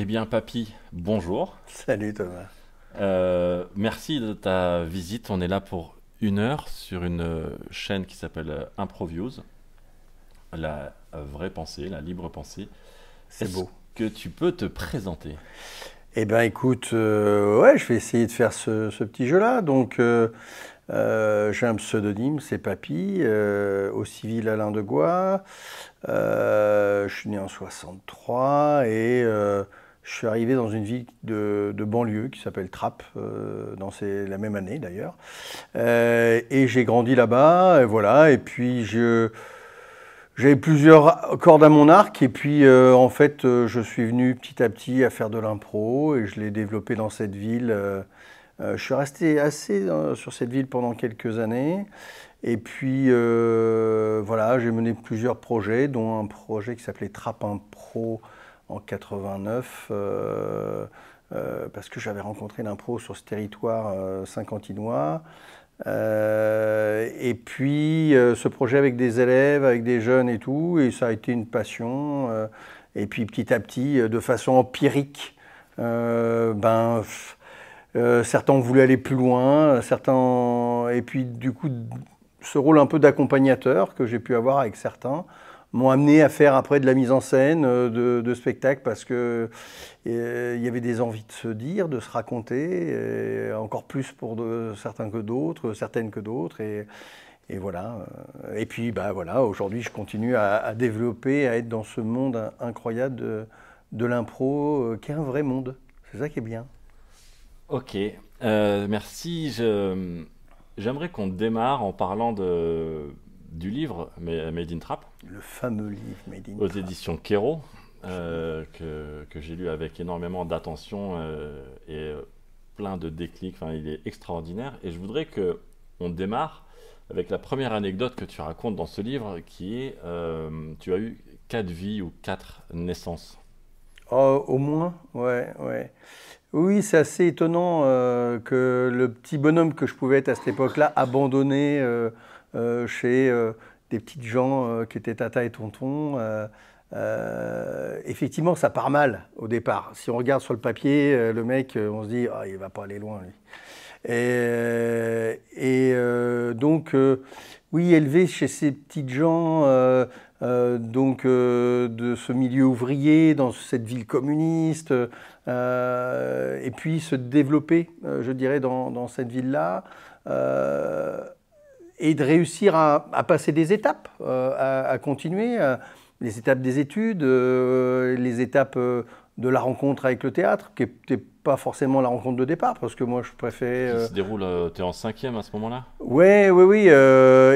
Eh bien, papy, bonjour. Salut Thomas. Merci de ta visite. On est là pour 1 heure sur une chaîne qui s'appelle Improviews, la vraie pensée, la libre pensée. C'est Est-ce beau. que tu peux te présenter? Eh ben écoute, ouais, je vais essayer de faire ce petit jeu-là. Donc, j'ai un pseudonyme, c'est Papy, au civil Alain de Gois. Je suis né en 63 et je suis arrivé dans une ville de banlieue qui s'appelle Trappes, la même année d'ailleurs. Et j'ai grandi là-bas, et voilà. Et puis j'avais plusieurs cordes à mon arc, et puis en fait, je suis venu petit à petit à faire de l'impro, et je l'ai développé dans cette ville. Je suis resté assez sur cette ville pendant quelques années, et puis voilà, j'ai mené plusieurs projets, dont un projet qui s'appelait Trappes Impro en 89, parce que j'avais rencontré l'impro sur ce territoire saint-quentinois. Et puis ce projet avec des élèves, avec des jeunes et tout, et ça a été une passion. Et puis petit à petit, de façon empirique, certains ont voulu aller plus loin, et puis du coup, ce rôle un peu d'accompagnateur que j'ai pu avoir avec certains m'ont amené à faire après de la mise en scène, de spectacles, parce que il y avait des envies de se dire, de se raconter, et encore plus pour certains que d'autres, certaines que d'autres, et voilà. Et puis bah voilà, aujourd'hui je continue à développer, à être dans ce monde incroyable de l'impro, qui est un vrai monde. C'est ça qui est bien. Ok, merci. J'aimerais qu'on démarre en parlant du livre Made in Trap Le fameux livre Made in aux Trap. éditions Kero, que j'ai lu avec énormément d'attention et plein de déclics. Enfin, il est extraordinaire. Et je voudrais que on démarre avec la première anecdote que tu racontes dans ce livre, qui est tu as eu 4 vies ou 4 naissances. Oh, au moins, ouais, ouais. Oui, c'est assez étonnant que le petit bonhomme que je pouvais être à cette époque-là, abandonné chez des petites gens qui étaient tata et tonton, effectivement, ça part mal au départ. Si on regarde sur le papier, le mec, on se dit, ah, il va pas aller loin, lui. Donc, oui, élevé chez ces petites gens de ce milieu ouvrier, dans cette ville communiste, et puis se développer, je dirais, dans cette ville-là, et de réussir à passer des étapes, à continuer, les étapes des études, les étapes de la rencontre avec le théâtre, qui n'était pas forcément la rencontre de départ, parce que moi je préférais... Qui se déroule, tu es en cinquième à ce moment-là? Ouais, oui, oui.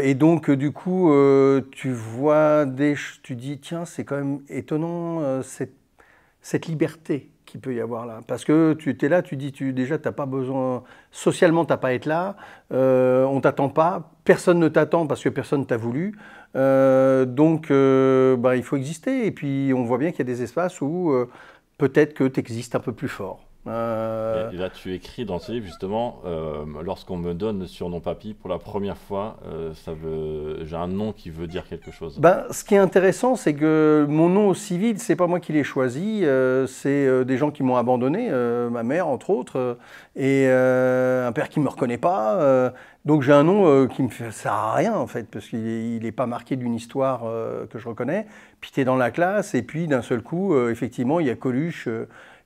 Et donc, du coup, tu vois tu dis, tiens, c'est quand même étonnant cette liberté qu'il peut y avoir là. Parce que tu étais là, tu dis, déjà, t'as pas besoin, socialement, t'as pas à être là, on t'attend pas, personne ne t'attend parce que personne ne t'a voulu. Donc, bah, il faut exister. Et puis, on voit bien qu'il y a des espaces où peut-être que tu existes un peu plus fort. Et là, tu écris dans ce livre justement, lorsqu'on me donne le surnom Papy pour la première fois, j'ai un nom qui veut dire quelque chose. Ben, ce qui est intéressant, c'est que mon nom au civil, c'est pas moi qui l'ai choisi, c'est des gens qui m'ont abandonné, ma mère entre autres, et un père qui me reconnaît pas. Donc j'ai un nom qui me sert à rien en fait, parce qu'il est pas marqué d'une histoire que je reconnais. Puis tu es dans la classe, et puis d'un seul coup, effectivement, il y a Coluche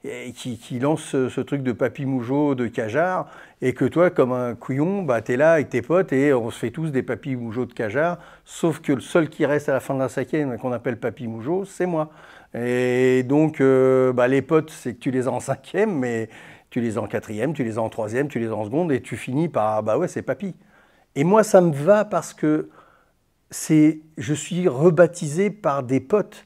qui lance ce truc de Papy Mougeot de Cajar, et que toi, comme un couillon, bah, tu es là avec tes potes, et on se fait tous des Papy Mougeot de Cajar, sauf que le seul qui reste à la fin de la cinquième, qu'on appelle Papy Mougeot, c'est moi. Et donc, bah, les potes, c'est que tu les as en cinquième, mais tu les as en quatrième, tu les as en troisième, tu les as en seconde, et tu finis par, bah ouais, c'est Papy. Et moi, ça me va parce que je suis rebaptisé par des potes.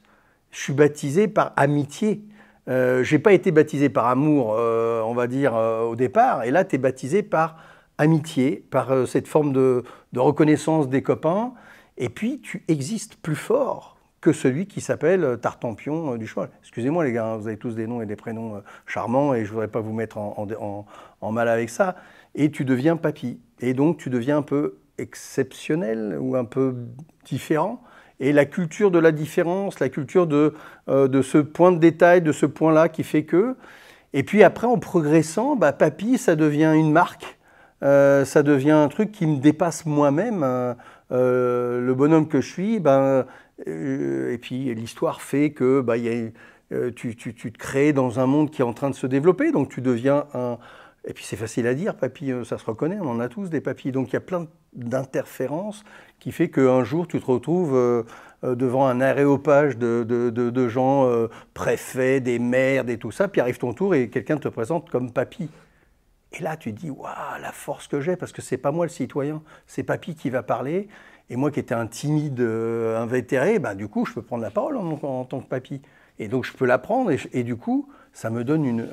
Je suis baptisé par amitié. J'ai pas été baptisé par amour, on va dire, au départ. Et là, tu es baptisé par amitié, par cette forme de reconnaissance des copains. Et puis, tu existes plus fort que celui qui s'appelle Tartampion du cheval. Excusez-moi les gars, hein, vous avez tous des noms et des prénoms charmants, et je voudrais pas vous mettre en mal avec ça. Et tu deviens papy. Et donc, tu deviens un peu exceptionnel ou un peu différent. Et la culture de la différence, la culture de ce point de détail, de ce point-là qui fait que... Et puis après, en progressant, bah, papy, ça devient une marque, ça devient un truc qui me dépasse moi-même. Le bonhomme que je suis, ben, et puis l'histoire fait que bah, tu te crées dans un monde qui est en train de se développer, donc tu deviens un... Et puis c'est facile à dire, papy, ça se reconnaît, on en a tous des papys. Donc il y a plein d'interférences qui fait qu'un jour tu te retrouves devant un aréopage de gens, préfets, des maires, et tout ça, puis arrive ton tour et quelqu'un te présente comme papy. Et là tu te dis, waouh, la force que j'ai, parce que c'est pas moi le citoyen, c'est papy qui va parler. Et moi qui étais un timide invétéré, bah, du coup je peux prendre la parole en tant que papy. Et donc je peux la prendre et du coup ça me donne une...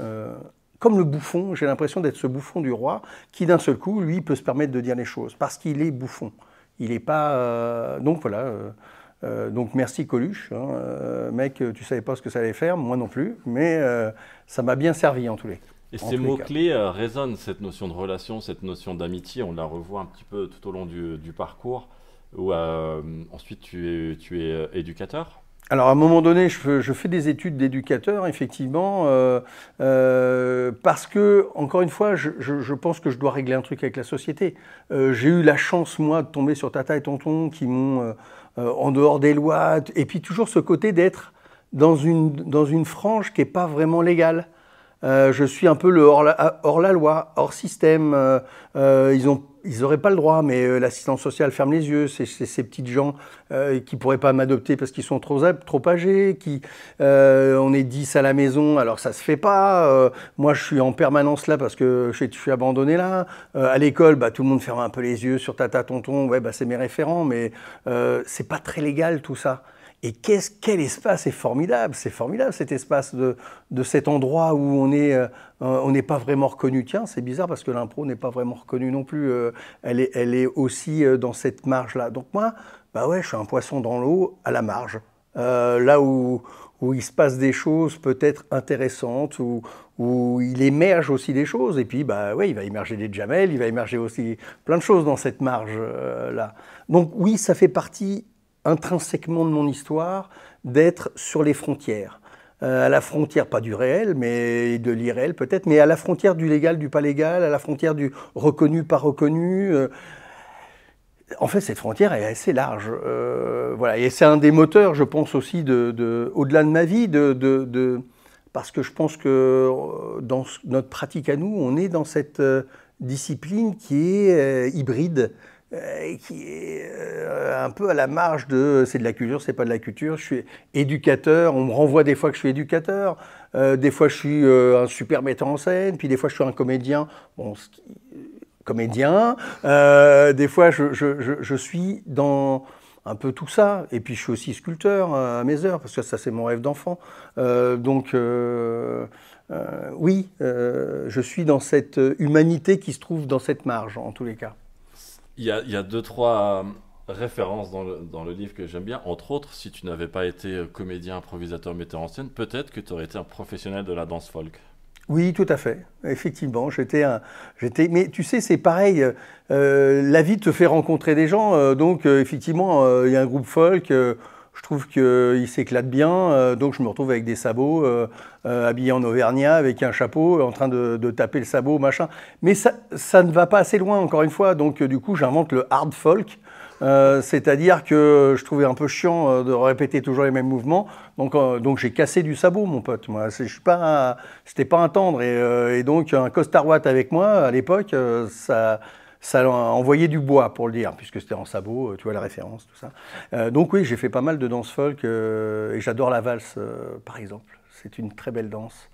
Comme le bouffon, j'ai l'impression d'être ce bouffon du roi qui, d'un seul coup, lui, peut se permettre de dire les choses parce qu'il est bouffon. Il n'est pas... donc voilà. Donc merci Coluche. Hein, mec, tu savais pas ce que ça allait faire, moi non plus. Mais ça m'a bien servi en tous les cas. Et ces mots-clés résonnent, cette notion de relation, cette notion d'amitié. On la revoit un petit peu tout au long du parcours. Où, ensuite, tu es éducateur. Alors à un moment donné, je fais des études d'éducateur, effectivement, parce que, encore une fois, je pense que je dois régler un truc avec la société. J'ai eu la chance, moi, de tomber sur Tata et Tonton qui m'ont, en dehors des lois, et puis toujours ce côté d'être dans une frange qui n'est pas vraiment légale. Je suis un peu le hors la loi, hors système. Ils n'auraient pas le droit, mais l'assistance sociale ferme les yeux. C'est ces petites gens qui ne pourraient pas m'adopter parce qu'ils sont trop âgés. On est 10 à la maison, alors ça ne se fait pas. Moi, je suis en permanence là parce que je suis abandonné là. À l'école, bah, tout le monde ferme un peu les yeux sur Tata, Tonton. Ouais, bah, c'est mes référents, mais c'est pas très légal tout ça. Et quel espace est formidable cet espace de cet endroit où on n'est pas vraiment reconnu. Tiens, c'est bizarre parce que l'impro n'est pas vraiment reconnue non plus. Elle est aussi dans cette marge-là. Donc moi, bah ouais, je suis un poisson dans l'eau à la marge. Là où il se passe des choses peut-être intéressantes, où il émerge aussi des choses. Et puis, bah ouais, il va émerger des Jamel, il va émerger aussi plein de choses dans cette marge-là. Donc oui, ça fait partie intrinsèquement de mon histoire, d'être sur les frontières. À la frontière, pas du réel, mais de l'irréel peut-être, mais à la frontière du légal, du pas légal, à la frontière du reconnu, pas reconnu. En fait, cette frontière est assez large. Voilà. Et c'est un des moteurs, je pense aussi, au-delà de ma vie, parce que je pense que dans notre pratique à nous, on est dans cette discipline qui est hybride, qui est un peu à la marge de c'est de la culture, c'est pas de la culture. Je suis éducateur, on me renvoie des fois que je suis éducateur, des fois je suis un super metteur en scène, puis des fois je suis un comédien, des fois je suis dans un peu tout ça, et puis je suis aussi sculpteur à mes heures, parce que ça c'est mon rêve d'enfant. Oui, je suis dans cette humanité qui se trouve dans cette marge, en tous les cas. Il y a deux, trois références dans le livre que j'aime bien. Entre autres, si tu n'avais pas été comédien, improvisateur, metteur en scène, peut-être que tu aurais été un professionnel de la danse folk. Oui, tout à fait. Effectivement, mais tu sais, c'est pareil. La vie te fait rencontrer des gens. Donc, effectivement, il y a un groupe folk. Je trouve qu'il s'éclate bien. Donc, je me retrouve avec des sabots, habillé en auvergnat, avec un chapeau, en train de taper le sabot, machin. Mais ça ne va pas assez loin, encore une fois. Donc, du coup, j'invente le hard folk. C'est-à-dire que je trouvais un peu chiant de répéter toujours les mêmes mouvements. Donc j'ai cassé du sabot, mon pote. Moi, c'était pas un tendre. Et donc, un Costard Watt avec moi, à l'époque, ça envoyait du bois, pour le dire, puisque c'était en sabot, tu vois la référence, tout ça. Donc oui, j'ai fait pas mal de danse folk, et j'adore la valse, par exemple. C'est une très belle danse.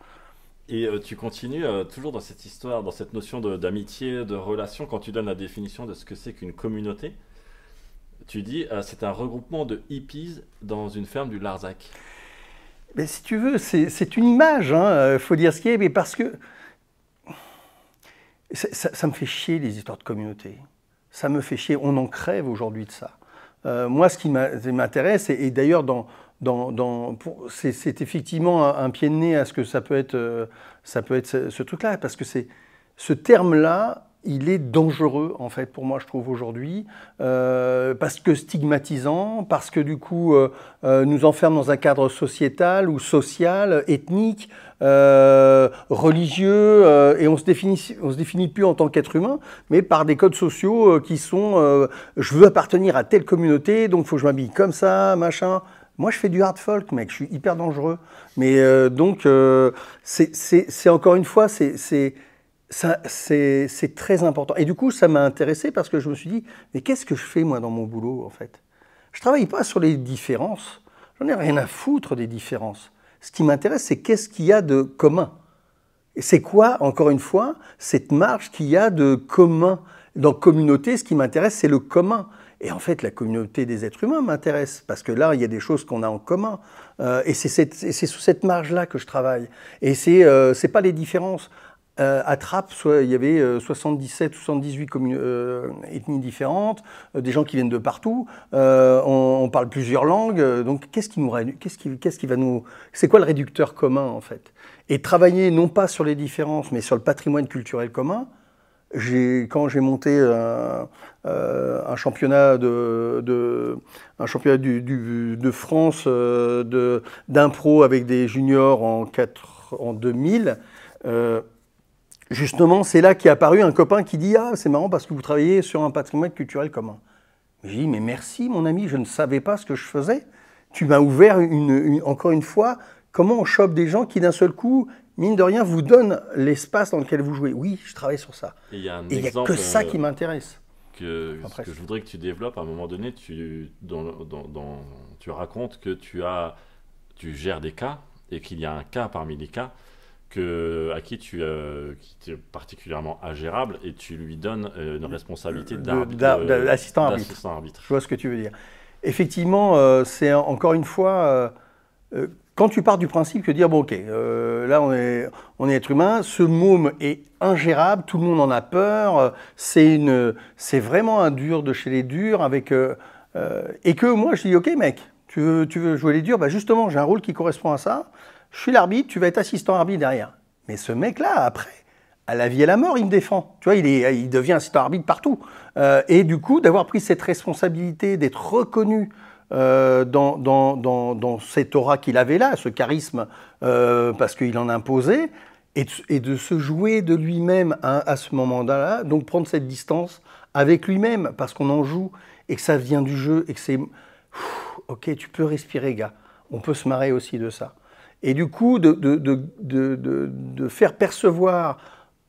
Et tu continues toujours dans cette histoire, dans cette notion d'amitié, de relation, quand tu donnes la définition de ce que c'est qu'une communauté. Tu dis c'est un regroupement de hippies dans une ferme du Larzac. Mais si tu veux, c'est une image, hein, faut dire ce qui est, mais parce que ça me fait chier les histoires de communauté. Ça me fait chier, on en crève aujourd'hui de ça. Moi, ce qui m'intéresse, et d'ailleurs, c'est effectivement un pied de nez à ce que ça peut être ce truc-là, parce que ce terme-là, il est dangereux, en fait, pour moi, je trouve, aujourd'hui, parce que stigmatisant, parce que, du coup, nous enferme dans un cadre sociétal ou social, ethnique, religieux, et on se définit plus en tant qu'être humain, mais par des codes sociaux qui sont je veux appartenir à telle communauté, donc il faut que je m'habille comme ça, machin. Moi, je fais du hard folk, mec, je suis hyper dangereux. Mais c'est encore une fois, c'est très important. Et du coup, ça m'a intéressé parce que je me suis dit, mais qu'est-ce que je fais, moi, dans mon boulot, en fait? Je travaille pas sur les différences. J'en ai rien à foutre des différences. Ce qui m'intéresse, c'est qu'est-ce qu'il y a de commun. Et c'est quoi, encore une fois, cette marge qu'il y a de commun? Dans communauté, ce qui m'intéresse, c'est le commun. Et en fait, la communauté des êtres humains m'intéresse, parce que là, il y a des choses qu'on a en commun. Et c'est sous cette marge-là que je travaille. Et c'est pas les différences. À Trappes, il y avait 77 ou 78 ethnies différentes, des gens qui viennent de partout. On parle plusieurs langues. Donc, qu'est-ce qui va nous... C'est quoi le réducteur commun, en fait? Et travailler non pas sur les différences, mais sur le patrimoine culturel commun. Quand j'ai monté un championnat de France d'impro avec des juniors en 2000, justement, c'est là qu'est apparu un copain qui dit « Ah, c'est marrant parce que vous travaillez sur un patrimoine culturel commun. » J'ai dit « Mais merci, mon ami, je ne savais pas ce que je faisais. Tu m'as ouvert encore une fois, comment on chope des gens qui d'un seul coup, mine de rien, vous donnent l'espace dans lequel vous jouez. » Oui, je travaille sur ça. Et il y a que ça qui m'intéresse. Que je voudrais que tu développes. À un moment donné, tu racontes que tu gères des cas et qu'il y a un cas parmi les cas qui est particulièrement ingérable et tu lui donnes une responsabilité d'assistant arbitre. Je vois ce que tu veux dire. Effectivement, c'est encore une fois, quand tu pars du principe que dire, bon ok, là on est être humain, ce môme est ingérable, tout le monde en a peur, c'est vraiment un dur de chez les durs, et que moi je dis, ok mec, tu veux jouer les durs, bah justement j'ai un rôle qui correspond à ça, je suis l'arbitre, tu vas être assistant arbitre derrière. Mais ce mec-là, après, à la vie et à la mort, il me défend. Tu vois, il devient assistant arbitre partout. Et du coup, d'avoir pris cette responsabilité, d'être reconnu dans cette aura qu'il avait là, ce charisme, parce qu'il en imposait, et de se jouer de lui-même à ce moment-là, donc prendre cette distance avec lui-même, parce qu'on en joue, et que ça vient du jeu, et que c'est... Ok, tu peux respirer, gars. On peut se marrer aussi de ça. Et du coup, de faire percevoir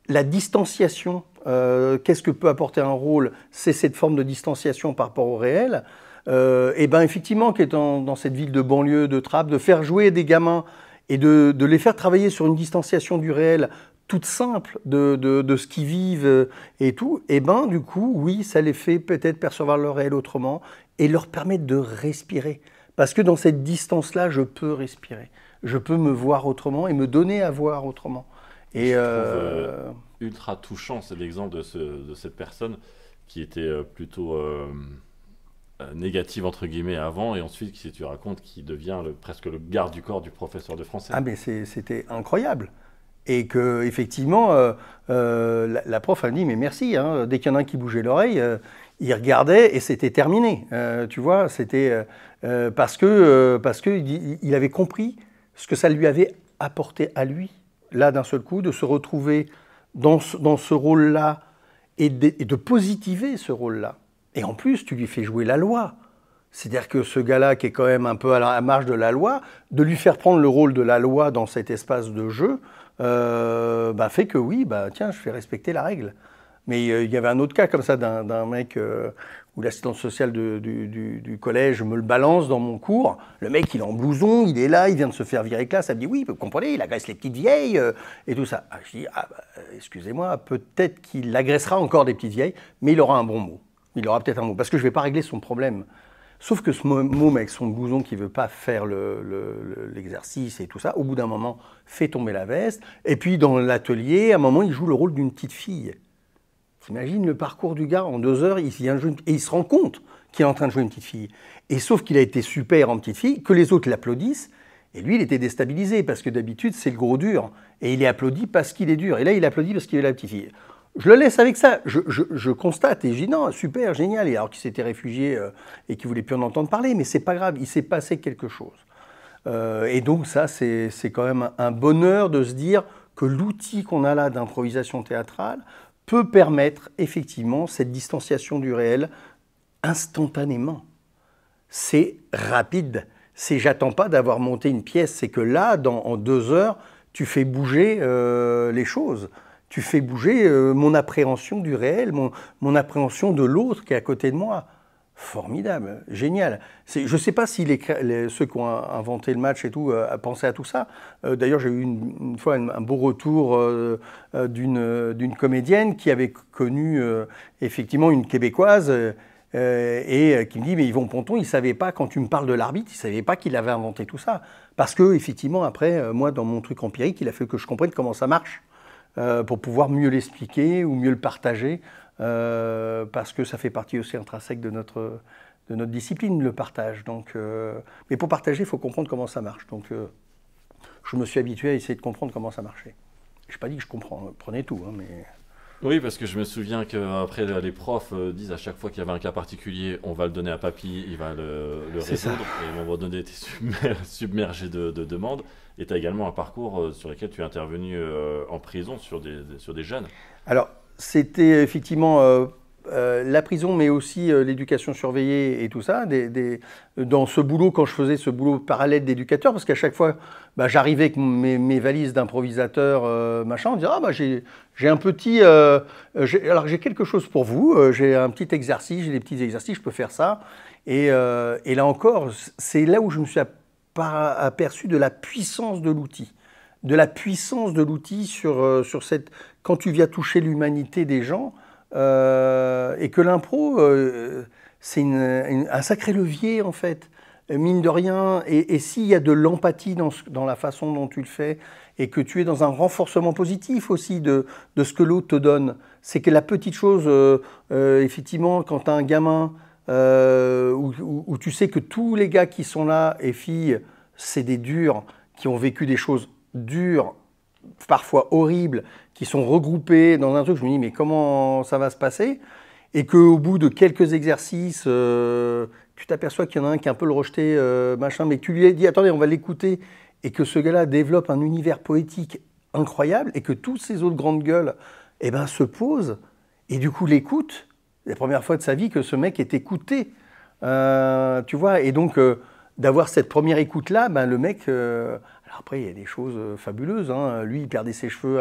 la distanciation, qu'est-ce que peut apporter un rôle, c'est cette forme de distanciation par rapport au réel. Et bien effectivement, qu'étant dans cette ville de banlieue de Trappes, de faire jouer des gamins et de les faire travailler sur une distanciation du réel toute simple de ce qu'ils vivent et tout, et ben du coup, oui, ça les fait peut-être percevoir le réel autrement et leur permettre de respirer. Parce que dans cette distance-là, je peux respirer. Je peux me voir autrement et me donner à voir autrement. Et je trouve ultra touchant, c'est l'exemple de cette personne qui était plutôt négative entre guillemets avant et ensuite si tu racontes qui devient presque le garde du corps du professeur de français. Ah mais c'était incroyable. Et que effectivement, la prof a dit mais merci. Hein, dès qu'il y en a un qui bougeait l'oreille, il regardait et c'était terminé. Tu vois, c'était parce que il avait compris ce que ça lui avait apporté à lui, là d'un seul coup, de se retrouver dans ce rôle-là et de positiver ce rôle-là. Et en plus, tu lui fais jouer la loi. C'est-à-dire que ce gars-là, qui est quand même un peu à la marge de la loi, de lui faire prendre le rôle de la loi dans cet espace de jeu, fait que oui, tiens, je fais respecter la règle. Mais il y avait un autre cas comme ça d'un mec où l'assistante sociale du collège me le balance dans mon cours. Le mec, il est en blouson, il est là, il vient de se faire virer classe. Elle me dit, oui, vous comprenez, il agresse les petites vieilles et tout ça. Je dis, excusez-moi, peut-être qu'il agressera encore des petites vieilles, mais il aura un bon mot. Il aura peut-être un mot, parce que je ne vais pas régler son problème. Sauf que ce môme avec son blouson qui ne veut pas faire l'exercice et tout ça, au bout d'un moment, fait tomber la veste. Et puis dans l'atelier, à un moment, il joue le rôle d'une petite fille. T'imagines le parcours du gars, en 2 heures, il vient jouer et il se rend compte qu'il est en train de jouer une petite fille. Et sauf qu'il a été super en petite fille, que les autres l'applaudissent, et lui, il était déstabilisé, parce que d'habitude, c'est le gros dur. Et il est applaudi parce qu'il est dur. Et là, il applaudit parce qu'il est la petite fille. Je le laisse avec ça. Je constate et je dis non, super, génial. Et alors qu'il s'était réfugié et qu'il voulait plus en entendre parler, mais c'est pas grave, il s'est passé quelque chose. Et donc ça, c'est quand même un bonheur de se dire que l'outil qu'on a là d'improvisation théâtrale peut permettre effectivement cette distanciation du réel instantanément. C'est rapide. J'attends pas d'avoir monté une pièce, c'est que là, en 2 heures, tu fais bouger les choses. Tu fais bouger mon appréhension du réel, mon appréhension de l'autre qui est à côté de moi. Formidable, génial. Je ne sais pas si ceux qui ont inventé le match et tout pensaient à tout ça. D'ailleurs, j'ai eu une fois un beau retour d'une comédienne qui avait connu effectivement une Québécoise et qui me dit « Mais Yvon Ponton, il ne savait pas, quand tu me parles de l'arbitre, il ne savait pas qu'il avait inventé tout ça. » Parce que, effectivement, après, moi, dans mon truc empirique, il a fallu que je comprenne comment ça marche pour pouvoir mieux l'expliquer ou mieux le partager. Parce que ça fait partie aussi intrinsèque de notre discipline, le partage. Donc, mais pour partager, il faut comprendre comment ça marche. Donc, je me suis habitué à essayer de comprendre comment ça marchait. Je n'ai pas dit que je comprenais tout, hein, mais... Oui, parce que je me souviens qu'après, les profs disent à chaque fois qu'il y avait un cas particulier, on va le donner à papy, il va le résoudre. Et à un moment donné, tu es submergé de demandes. Et tu as également un parcours sur lequel tu es intervenu en prison sur des jeunes. Alors, c'était effectivement la prison, mais aussi l'éducation surveillée et tout ça. Dans ce boulot, quand je faisais ce boulot parallèle d'éducateur, parce qu'à chaque fois, j'arrivais avec mes valises d'improvisateur, machin, on disait « Ah, j'ai un petit... alors, j'ai quelque chose pour vous, j'ai un petit exercice, j'ai des petits exercices, je peux faire ça. » Et là encore, c'est là où je me suis aperçu de la puissance de l'outil. De la puissance de l'outil sur cette... Quand tu viens toucher l'humanité des gens, et que l'impro, c'est un sacré levier, en fait, mine de rien. Et s'il y a de l'empathie dans la façon dont tu le fais, et que tu es dans un renforcement positif aussi de ce que l'autre te donne, c'est que la petite chose, effectivement, quand tu as un gamin, où tu sais que tous les gars qui sont là, et filles, c'est des durs, qui ont vécu des choses dures, parfois horribles, qui sont regroupés dans un truc, je me dis mais comment ça va se passer? Et qu'au bout de quelques exercices, tu t'aperçois qu'il y en a un qui a un peu le rejeté, machin, mais que tu lui as dit attendez, on va l'écouter, et que ce gars-là développe un univers poétique incroyable, et que toutes ces autres grandes gueules se posent, et du coup l'écoutent. C'est la première fois de sa vie que ce mec est écouté. Tu vois, et donc d'avoir cette première écoute-là, le mec... alors après, il y a des choses fabuleuses. Hein. Lui, il perdait ses cheveux.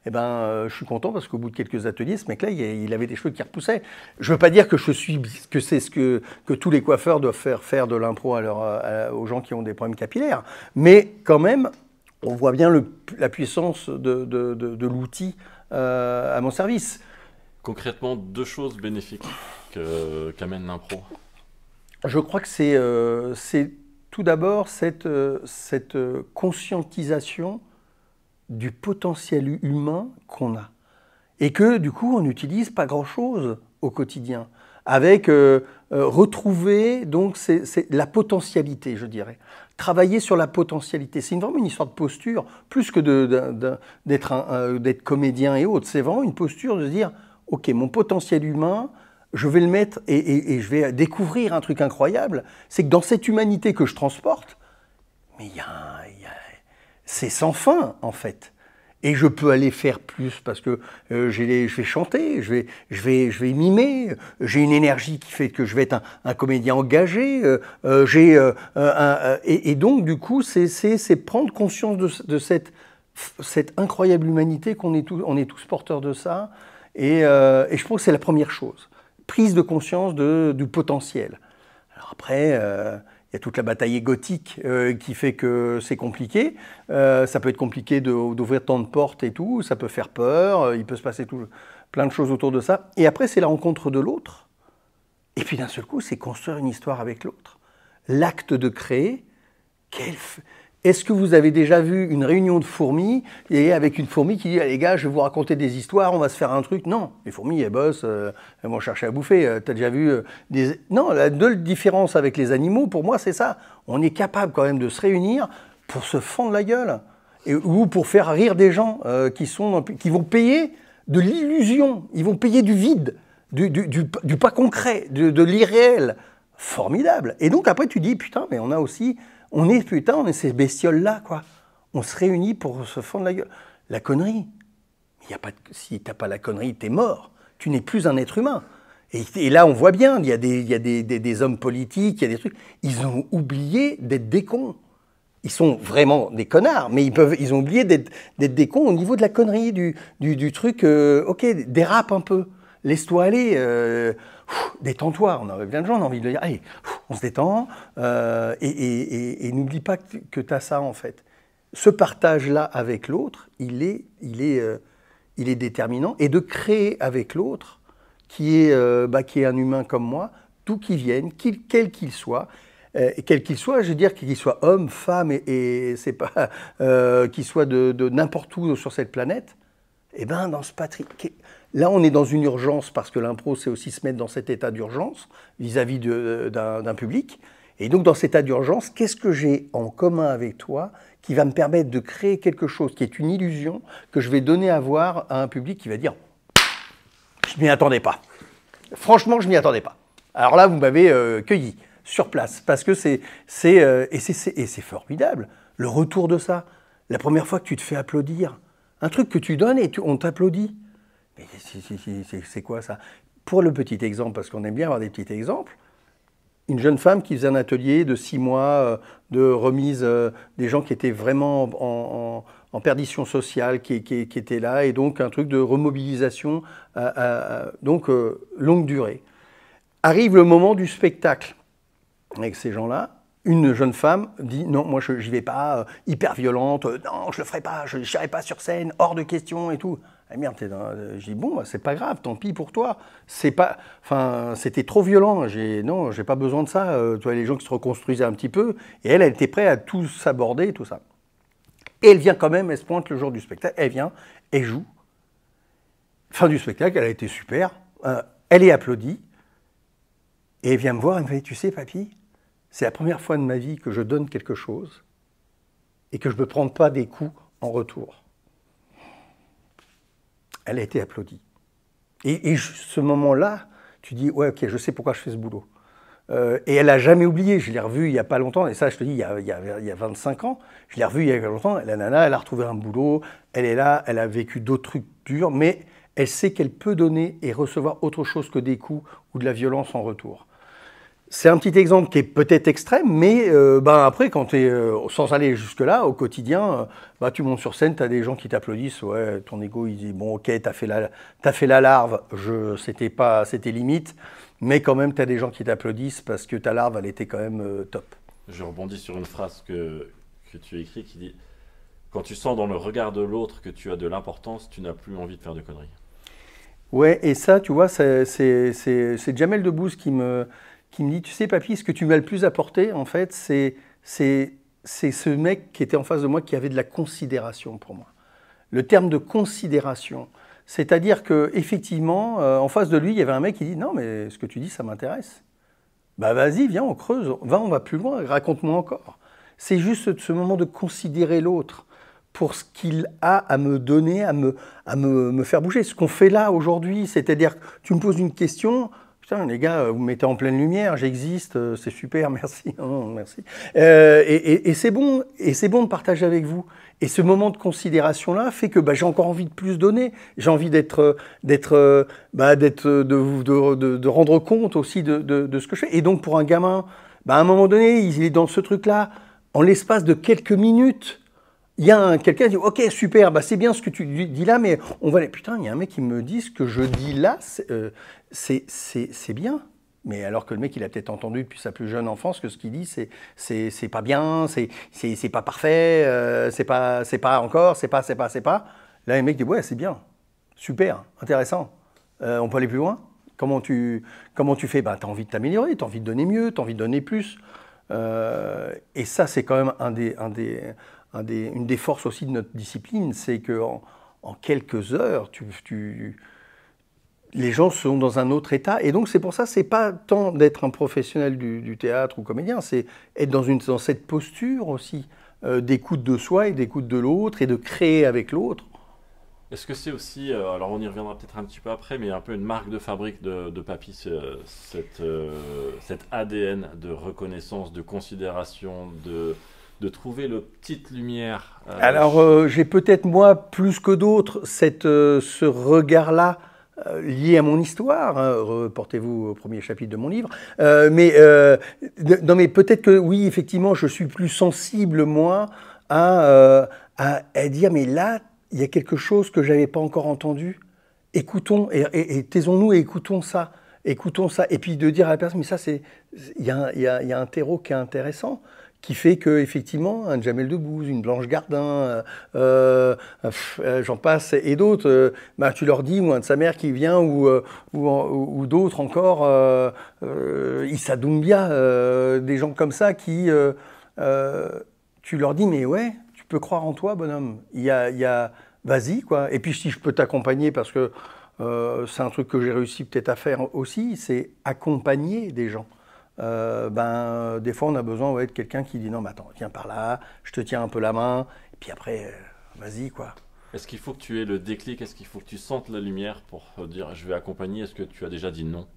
Je suis content parce qu'au bout de quelques ateliers, ce mec-là, il avait des cheveux qui repoussaient. Je ne veux pas dire que c'est ce que tous les coiffeurs doivent faire de l'impro aux gens qui ont des problèmes capillaires. Mais quand même, on voit bien la puissance de l'outil à mon service. Concrètement, 2 choses bénéfiques qu'amène l'impro. Je crois que c'est tout d'abord cette conscientisation du potentiel humain qu'on a. Et que du coup, on n'utilise pas grand-chose au quotidien. Avec retrouver donc la potentialité, je dirais. Travailler sur la potentialité. C'est vraiment une histoire de posture, plus que d'être comédien et autres. C'est vraiment une posture de se dire, ok, mon potentiel humain, je vais le mettre et je vais découvrir un truc incroyable. C'est que dans cette humanité que je transporte, mais c'est sans fin, en fait. Et je peux aller faire plus parce que je vais chanter, je vais mimer, j'ai une énergie qui fait que je vais être un comédien engagé. Et donc, du coup, c'est prendre conscience de cette incroyable humanité qu'on est tous porteurs de ça. Et je pense que c'est la première chose. Prise de conscience du potentiel. Alors après, il y a toute la bataille égotique qui fait que c'est compliqué. Ça peut être compliqué d'ouvrir tant de portes et tout, ça peut faire peur, il peut se passer plein de choses autour de ça. Et après, c'est la rencontre de l'autre. Et puis d'un seul coup, c'est construire une histoire avec l'autre. L'acte de créer, est-ce que vous avez déjà vu une réunion de fourmis et avec une fourmi qui dit les gars, je vais vous raconter des histoires, on va se faire un truc? Non, les fourmis, elles bossent, elles vont chercher à bouffer. T'as déjà vu des... Non, la seule différence avec les animaux, pour moi, c'est ça. On est capable quand même de se réunir pour se fendre la gueule ou pour faire rire des gens qui vont payer de l'illusion, ils vont payer du vide, du pas concret, de l'irréel. Formidable. Et donc après tu dis, putain, mais on est ces bestioles-là, quoi. On se réunit pour se fendre la gueule. La connerie, si t'as pas la connerie, t'es mort. Tu n'es plus un être humain. Et là, on voit bien, il y a des hommes politiques, il y a des trucs. Ils ont oublié d'être des cons. Ils sont vraiment des connards, mais ils ont oublié d'être des cons au niveau de la connerie, du truc. Ok, dérape un peu. Laisse-toi aller. Détends-toi. On a plein de gens, on a envie de dire, allez, on se détend. Et n'oublie pas que tu as ça, en fait. Ce partage-là avec l'autre, il est déterminant. Et de créer avec l'autre, qui est un humain comme moi, d'où qu'il vienne, quel qu'il soit, je veux dire qu'il soit homme, femme, et c'est pas qu'il soit de n'importe où sur cette planète, et ben dans ce là on est dans une urgence parce que l'impro c'est aussi se mettre dans cet état d'urgence vis-à-vis d'un public. Et donc dans cet état d'urgence, qu'est-ce que j'ai en commun avec toi qui va me permettre de créer quelque chose qui est une illusion que je vais donner à voir à un public qui va dire je m'y attendais pas. Franchement, je m'y attendais pas. Alors là, vous m'avez cueilli sur place parce que c'est formidable. Le retour de ça, la première fois que tu te fais applaudir, un truc que tu donnes et on t'applaudit. Mais c'est quoi ça? Pour le petit exemple, parce qu'on aime bien avoir des petits exemples, une jeune femme qui faisait un atelier de 6 mois de remise des gens qui étaient vraiment en perdition sociale, qui étaient là, et donc un truc de remobilisation, longue durée. Arrive le moment du spectacle avec ces gens-là. Une jeune femme dit non, moi je n'y vais pas, hyper violente, non, je le ferai pas, je n'irai pas sur scène, hors de question et tout. Ah merde, je dis bon, c'est pas grave, tant pis pour toi. C'était trop violent. Non, j'ai pas besoin de ça. Tu vois, les gens qui se reconstruisaient un petit peu, et elle était prête à tout s'aborder, tout ça. Et elle vient quand même, elle se pointe le jour du spectacle, elle vient, elle joue. Fin du spectacle, elle a été super. Elle est applaudie. Et elle vient me voir, elle me dit, tu sais, papy, c'est la première fois de ma vie que je donne quelque chose et que je ne me prends pas des coups en retour. Elle a été applaudie. Et ce moment-là, tu dis, ouais, ok, je sais pourquoi je fais ce boulot. Et elle n'a jamais oublié, je l'ai revue il n'y a pas longtemps, et ça je te dis, il y a 25 ans, je l'ai revue il y a longtemps, la nana, elle a retrouvé un boulot, elle est là, elle a vécu d'autres trucs durs, mais elle sait qu'elle peut donner et recevoir autre chose que des coups ou de la violence en retour. C'est un petit exemple qui est peut-être extrême, mais après, quand tu es, sans aller jusque-là, au quotidien, tu montes sur scène, tu as des gens qui t'applaudissent, ouais, ton ego, il dit, bon, ok, t'as fait la larve, c'était limite, mais quand même, tu as des gens qui t'applaudissent parce que ta larve, elle était quand même top. Je rebondis sur une phrase que tu as écrite qui dit « Quand tu sens dans le regard de l'autre que tu as de l'importance, tu n'as plus envie de faire de conneries. » Ouais, et ça, tu vois, c'est Jamel Debbouze qui me dit, tu sais, papy, ce que tu m'as le plus apporté, en fait, c'est ce mec qui était en face de moi qui avait de la considération pour moi. Le terme de considération, c'est-à-dire qu'effectivement, en face de lui, il y avait un mec qui dit, non, mais ce que tu dis, ça m'intéresse. Bah vas-y, viens, on creuse, on va plus loin, raconte-moi encore. C'est juste ce moment de considérer l'autre pour ce qu'il a à me donner, à me faire bouger. Ce qu'on fait là aujourd'hui, c'est-à-dire que tu me poses une question... Putain, les gars, vous me mettez en pleine lumière, j'existe, c'est super, merci. Non, merci. Et c'est bon de partager avec vous. Et ce moment de considération-là fait que j'ai encore envie de plus donner. J'ai envie de rendre compte aussi de ce que je fais. Et donc pour un gamin, à un moment donné, il est dans ce truc-là, en l'espace de quelques minutes. Il y a quelqu'un qui dit « Ok, super, c'est bien ce que tu dis là, mais on va aller... » Putain, il y a un mec qui me dit ce que je dis là, c'est bien. Mais alors que le mec, il a peut-être entendu depuis sa plus jeune enfance que ce qu'il dit, c'est pas bien, c'est pas parfait, c'est pas encore, c'est pas. Là, le mec dit « Ouais, c'est bien, super, intéressant. On peut aller plus loin ?» Comment tu fais? T'as envie de t'améliorer, t'as envie de donner mieux, t'as envie de donner plus. Et ça, c'est quand même une des forces aussi de notre discipline, c'est qu'en quelques heures, les gens sont dans un autre état. Et donc, c'est pour ça, c'est pas tant d'être un professionnel du théâtre ou comédien, c'est être dans cette posture aussi d'écoute de soi et d'écoute de l'autre et de créer avec l'autre. Est-ce que c'est aussi, alors on y reviendra peut-être un petit peu après, mais un peu une marque de fabrique de Papy, cet ADN de reconnaissance, de considération, de trouver le petite lumière. Alors, j'ai peut-être, moi, plus que d'autres, ce regard-là lié à mon histoire. Hein. Reportez-vous au premier chapitre de mon livre. Non, mais peut-être que, oui, effectivement, je suis plus sensible, moi, à dire, mais là, il y a quelque chose que je n'avais pas encore entendu. Écoutons, et taisons-nous et écoutons ça. Écoutons ça. Et puis de dire à la personne, mais ça, il y a un terreau qui est intéressant, qui fait que effectivement un Jamel Debbouze, une Blanche Gardin, j'en passe et d'autres, bah, tu leur dis, ou un de sa mère qui vient, ou d'autres encore, Issa Doumbia, des gens comme ça qui, tu leur dis, mais ouais, tu peux croire en toi, bonhomme. Vas-y, quoi. Et puis si je peux t'accompagner, parce que c'est un truc que j'ai réussi peut-être à faire aussi, c'est accompagner des gens. Des fois, on a besoin de quelqu'un qui dit non, mais attends, viens par là, je te tiens un peu la main, et puis après, vas-y, quoi. Est-ce qu'il faut que tu aies le déclic? Est-ce qu'il faut que tu sentes la lumière pour dire je vais accompagner? Est-ce que tu as déjà dit non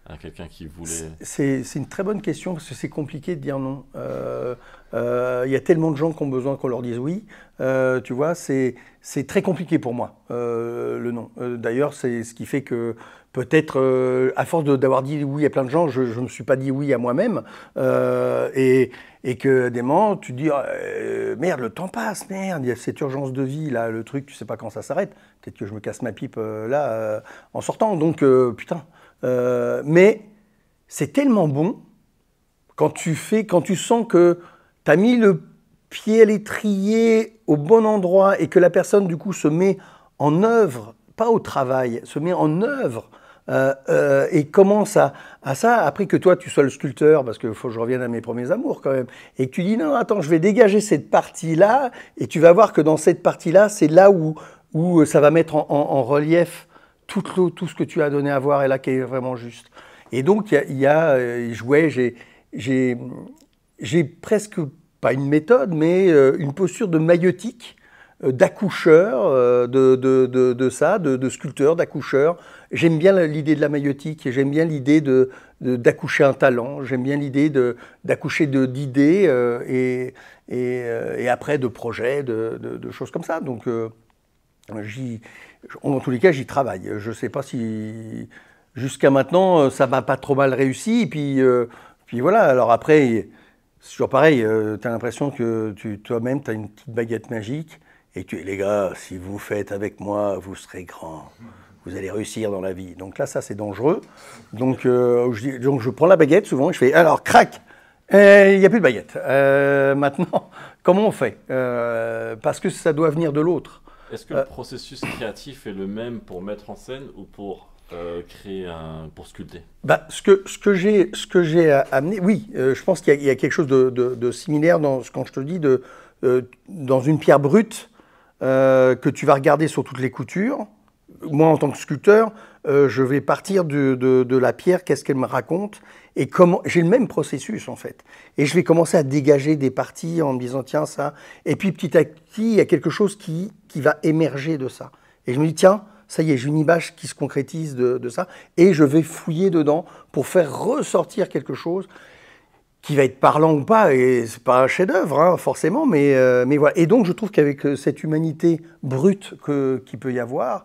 à quelqu'un qui voulait... C'est une très bonne question parce que c'est compliqué de dire non. Il y a tellement de gens qui ont besoin qu'on leur dise oui. Tu vois, c'est très compliqué pour moi, le non. D'ailleurs, c'est ce qui fait que peut-être, à force d'avoir dit oui à plein de gens, je ne me suis pas dit oui à moi-même. Et que des moments, tu te dis merde, le temps passe, merde, il y a cette urgence de vie, là, le truc, tu sais pas quand ça s'arrête. Peut-être que je me casse ma pipe là en sortant. Donc, putain. Mais c'est tellement bon quand tu sens que tu as mis le pied à l'étrier au bon endroit et que la personne du coup se met en œuvre, pas au travail, se met en œuvre et commence à ça, après que toi tu sois le sculpteur, parce qu'il faut que je revienne à mes premiers amours quand même, et que tu dis non, attends, je vais dégager cette partie-là, et tu vas voir que dans cette partie-là, c'est là où ça va mettre en relief tout ce que tu as donné à voir, et là qui est vraiment juste. Et donc, j'ai presque, pas une méthode, mais une posture de maïeutique, d'accoucheur, de sculpteur, d'accoucheur. J'aime bien l'idée de la maïeutique, et j'aime bien l'idée d'accoucher un talent, j'aime bien l'idée d'accoucher d'idées et après de projets, de choses comme ça. Donc, en tous les cas, j'y travaille. Je ne sais pas si jusqu'à maintenant, ça m'a pas trop mal réussi. Et puis voilà, alors après, c'est toujours pareil, tu as l'impression que toi-même, tu as une petite baguette magique. Et les gars, si vous faites avec moi, vous serez grands. Vous allez réussir dans la vie. Donc là, ça, c'est dangereux. Donc je prends la baguette souvent et je fais, alors, crac, il n'y a plus de baguette. Maintenant, comment on fait parce que ça doit venir de l'autre. Est-ce que le processus créatif est le même pour mettre en scène ou pour pour sculpter? Ce que j'ai amené, oui, je pense qu'il y a quelque chose de similaire quand je te dis dans une pierre brute que tu vas regarder sur toutes les coutures. Moi, en tant que sculpteur, je vais partir de la pierre, qu'est-ce qu'elle me raconte, et comment. J'ai le même processus, en fait. Et je vais commencer à dégager des parties en me disant, tiens, ça. Et puis, petit à petit, il y a quelque chose qui va émerger de ça. Et je me dis, tiens, ça y est, j'ai une image qui se concrétise de ça. Et je vais fouiller dedans pour faire ressortir quelque chose qui va être parlant ou pas. Et c'est pas un chef-d'œuvre, hein, forcément, mais voilà. Et donc, je trouve qu'avec cette humanité brute qu'il peut y avoir,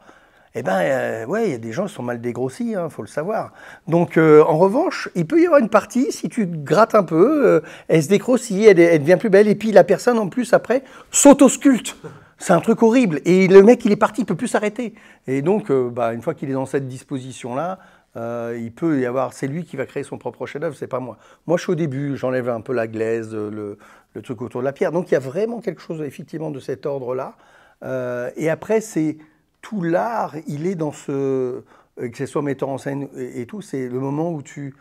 ouais, il y a des gens qui sont mal dégrossis, hein, faut le savoir. Donc, en revanche, il peut y avoir une partie, si tu grattes un peu, elle se dégrossit, elle devient plus belle, et puis la personne, en plus, après, s'autosculpte. C'est un truc horrible. Et le mec, il est parti, il peut plus s'arrêter. Et donc, une fois qu'il est dans cette disposition-là, il peut y avoir... C'est lui qui va créer son propre chef-d'œuvre, c'est pas moi. Moi, je suis au début, j'enlève un peu la glaise, le truc autour de la pierre. Donc, il y a vraiment quelque chose, effectivement, de cet ordre-là. Et après, c'est... Tout l'art, il est dans que ce soit metteur en scène et tout, c'est le moment où tu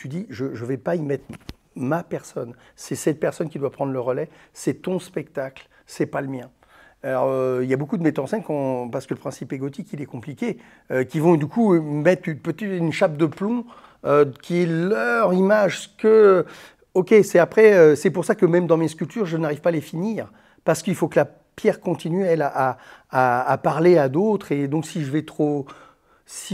dis, je ne vais pas y mettre ma personne. C'est cette personne qui doit prendre le relais, c'est ton spectacle, c'est pas le mien. Alors, il y a beaucoup de metteurs en scène, parce que le principe égotique, il est compliqué, qui vont du coup mettre une chape de plomb qui est leur image. Ok, c'est pour ça que même dans mes sculptures, je n'arrive pas à les finir, parce qu'il faut que Pierre continue, elle, à parler à d'autres. Et donc, si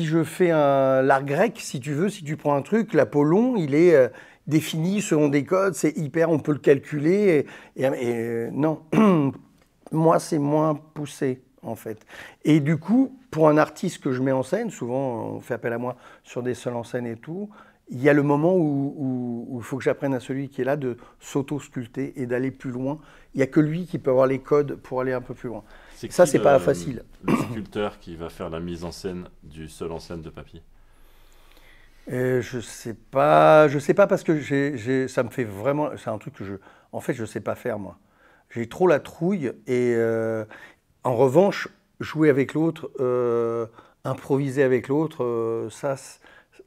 je fais un l'art grec, si tu veux, si tu prends un truc, l'Apollon, il est défini selon des codes, c'est hyper, on peut le calculer. Non, moi, c'est moins poussé, en fait. Et du coup, pour un artiste que je mets en scène, souvent, on fait appel à moi sur des seuls en scène et tout, il y a le moment où il faut que j'apprenne à celui qui est là de s'auto-sculpter et d'aller plus loin. Il n'y a que lui qui peut avoir les codes pour aller un peu plus loin. Ça, c'est pas facile. Le sculpteur qui va faire la mise en scène du seul en scène de Papy. Je sais pas parce que ça me fait vraiment. C'est un truc que en fait, je sais pas faire moi. J'ai trop la trouille et en revanche, jouer avec l'autre, improviser avec l'autre, ça.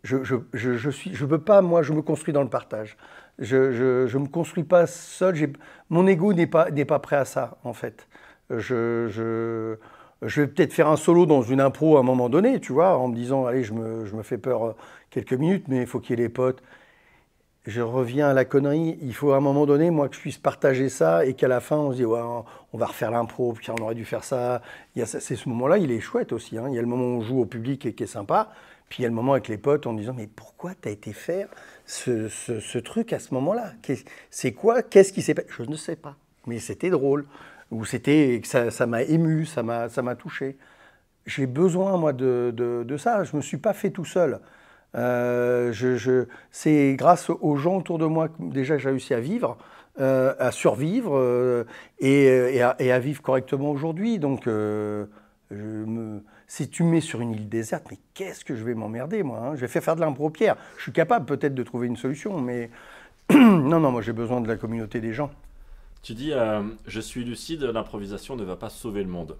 Je peux pas, moi, je me construis dans le partage. Je me construis pas seul. Mon ego n'est pas prêt à ça, en fait. Je vais peut-être faire un solo dans une impro à un moment donné, tu vois, en me disant, allez, je me fais peur quelques minutes, mais il faut qu'il y ait les potes. Je reviens à la connerie. Il faut à un moment donné, moi, que je puisse partager ça et qu'à la fin, on se dit, ouais, on va refaire l'impro, puis on aurait dû faire ça. C'est ce moment-là, il est chouette aussi. Hein. Il y a le moment où on joue au public et qui est sympa. Puis il y a le moment avec les potes en disant, mais pourquoi tu as été faire ce truc à ce moment-là? C'est quoi? Qu'est-ce qui s'est passé? Je ne sais pas. Mais c'était drôle. Ou ça m'a ému, ça m'a touché. J'ai besoin, moi, de ça. Je ne me suis pas fait tout seul. C'est grâce aux gens autour de moi que déjà j'ai réussi à vivre, à survivre et à vivre correctement aujourd'hui. Donc, si tu me mets sur une île déserte, mais qu'est-ce que je vais m'emmerder, moi, hein. Je vais faire de l'impro Pierre. Je suis capable peut-être de trouver une solution, mais non, moi j'ai besoin de la communauté des gens. Tu dis, je suis lucide, l'improvisation ne va pas sauver le monde.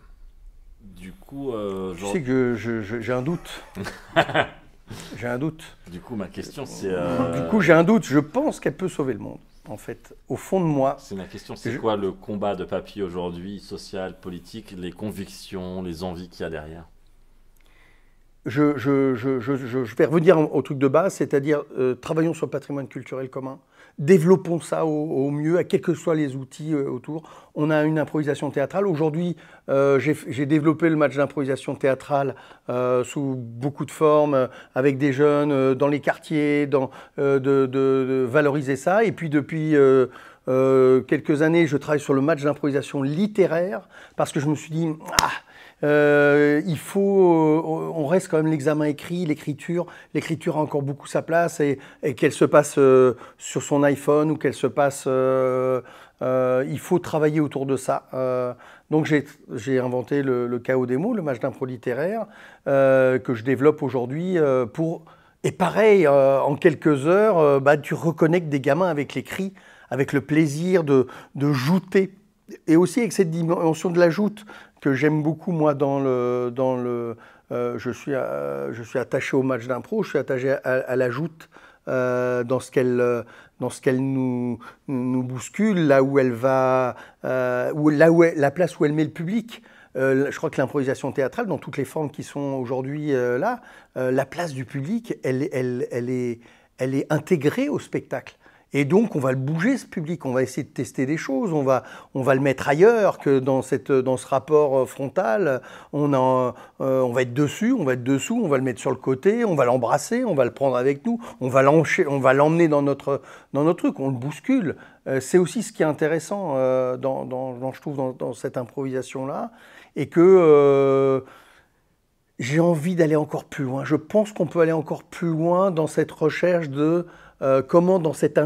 Du coup, tu sais que j'ai un doute. J'ai un doute. Du coup, ma question, c'est... Du coup, j'ai un doute. Je pense qu'elle peut sauver le monde, en fait. Au fond de moi... C'est ma question. C'est quoi le combat de Papy aujourd'hui, social, politique, les convictions, les envies qu'il y a derrière? Je vais revenir au truc de base, c'est-à-dire travaillons sur le patrimoine culturel commun, développons ça au mieux, à quels que soient les outils autour. On a une improvisation théâtrale. Aujourd'hui, j'ai développé le match d'improvisation théâtrale sous beaucoup de formes, avec des jeunes dans les quartiers, de valoriser ça. Et puis depuis quelques années, je travaille sur le match d'improvisation littéraire, parce que je me suis dit... on reste quand même l'examen écrit, l'écriture. L'écriture a encore beaucoup sa place et qu'elle se passe sur son iPhone ou qu'elle se passe... il faut travailler autour de ça. Donc j'ai inventé le chaos des mots, le match d'impro littéraire, que je développe aujourd'hui pour... Et pareil, en quelques heures, tu reconnectes des gamins avec l'écrit, avec le plaisir de jouter. Et aussi avec cette dimension de la joute que j'aime beaucoup, moi, je suis attaché au match d'impro, je suis attaché à la joute dans ce qu'elle nous bouscule, là où elle va, la place où elle met le public. Je crois que l'improvisation théâtrale, dans toutes les formes qui sont aujourd'hui là, la place du public, elle est intégrée au spectacle. Et donc, on va le bouger, ce public, on va essayer de tester des choses, on va le mettre ailleurs que dans ce rapport frontal. On va être dessus, on va être dessous, on va le mettre sur le côté, on va l'embrasser, on va le prendre avec nous, on va l'emmener dans notre truc, on le bouscule. C'est aussi ce qui est intéressant, je trouve, dans cette improvisation-là, et que... j'ai envie d'aller encore plus loin. Je pense qu'on peut aller encore plus loin dans cette recherche de comment, dans cette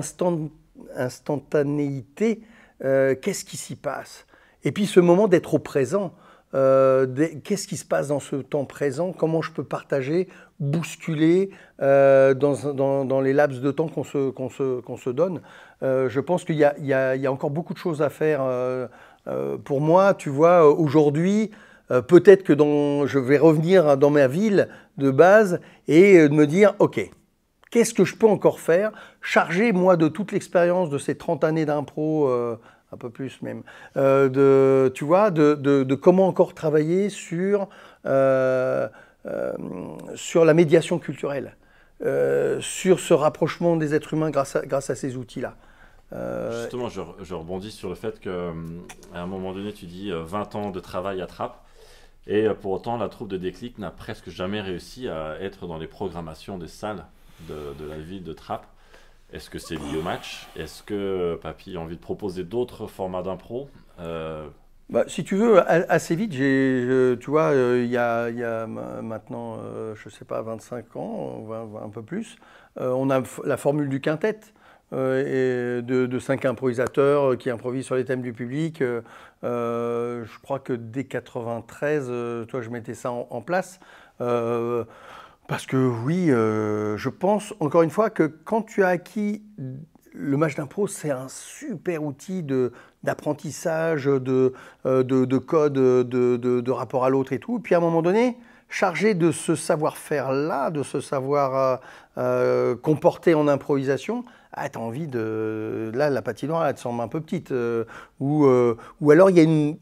instantanéité, qu'est-ce qui s'y passe? Et puis ce moment d'être au présent, qu'est-ce qui se passe dans ce temps présent? Comment je peux partager, bousculer dans les laps de temps qu'on se donne? Je pense qu'il y a encore beaucoup de choses à faire. Pour moi, tu vois, aujourd'hui... peut-être que je vais revenir dans ma ville de base et me dire, OK, qu'est-ce que je peux encore faire? Charger, moi, de toute l'expérience de ces 30 années d'impro, un peu plus même, tu vois, de comment encore travailler sur la médiation culturelle, sur ce rapprochement des êtres humains grâce à ces outils-là. Justement, je rebondis sur le fait qu'à un moment donné, tu dis 20 ans de travail à Trappes, et pour autant, la troupe de Déclic n'a presque jamais réussi à être dans les programmations des salles de la ville de Trappes. Est-ce que c'est lié au match? Est-ce que Papy a envie de proposer d'autres formats d'impro? Bah, si tu veux, assez vite, tu vois, il y a maintenant, je sais pas, 25 ans, un peu plus, on a la formule du quintet, et de 5 improvisateurs qui improvisent sur les thèmes du public. Je crois que dès 93, toi, je mettais ça en place. Parce que oui, je pense, encore une fois, que quand tu as acquis le match d'impro, c'est un super outil d'apprentissage, de code, de rapport à l'autre et tout. Puis à un moment donné, chargé de ce savoir-faire-là, de ce savoir comporter en improvisation, ah, t'as envie de... Là, la patinoire, elle te semble un peu petite. Ou alors, il y a une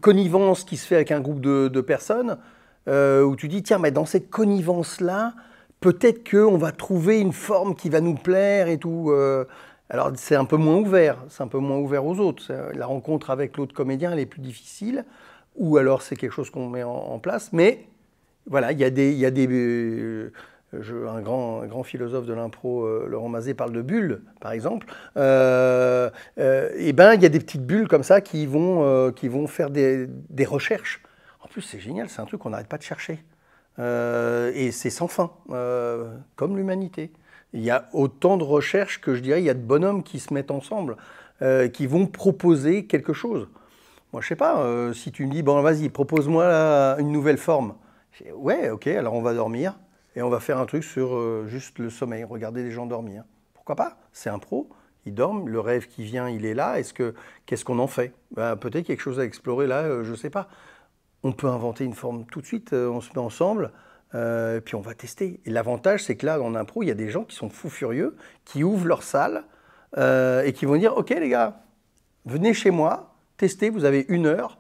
connivence qui se fait avec un groupe de personnes où tu dis, tiens, mais dans cette connivence-là, peut-être qu'on va trouver une forme qui va nous plaire et tout. Alors, c'est un peu moins ouvert. C'est un peu moins ouvert aux autres. La rencontre avec l'autre comédien, elle est plus difficile. Ou alors, c'est quelque chose qu'on met en place. Mais voilà, il y a des un grand philosophe de l'impro, Laurent Mazet, parle de bulles, par exemple. Et ben, il y a des petites bulles comme ça qui vont faire des recherches. En plus, c'est génial, c'est un truc qu'on n'arrête pas de chercher. Et c'est sans fin, comme l'humanité. Il y a autant de recherches que je dirais, il y a de bonhommes qui se mettent ensemble, qui vont proposer quelque chose. Moi, je sais pas, si tu me dis, bon, vas-y, propose-moi là, une nouvelle forme. Ouais, ok, alors on va dormir et on va faire un truc sur juste le sommeil, regarder les gens dormir. Pourquoi pas? C'est un pro, ils dorment, le rêve qui vient, il est là. Qu'est-ce qu'on en fait? Ben, peut-être quelque chose à explorer là, je sais pas. On peut inventer une forme tout de suite, on se met ensemble, puis on va tester. Et l'avantage, c'est que là, en impro, il y a des gens qui sont fous furieux, qui ouvrent leur salle et qui vont dire, ok les gars, venez chez moi, testez, vous avez 1 heure,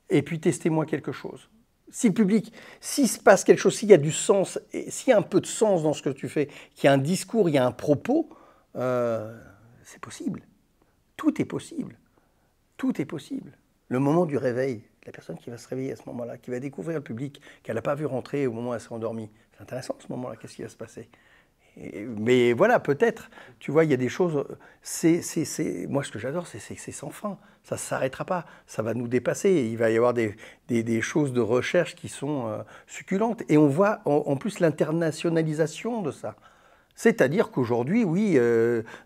et puis testez-moi quelque chose. Si le public, s'il se passe quelque chose, s'il y a du sens, et s'il y a un peu de sens dans ce que tu fais, qu'il y a un discours, il y a un propos, c'est possible. Tout est possible. Tout est possible. Le moment du réveil, la personne qui va se réveiller à ce moment-là, qui va découvrir le public qu'elle n'a pas vu rentrer au moment où elle s'est endormie, c'est intéressant ce moment-là, qu'est-ce qui va se passer? Mais voilà, peut-être, tu vois, il y a des choses, moi ce que j'adore, c'est que c'est sans fin, ça ne s'arrêtera pas, ça va nous dépasser, il va y avoir des choses de recherche qui sont succulentes, et on voit en plus l'internationalisation de ça. C'est-à-dire qu'aujourd'hui, oui,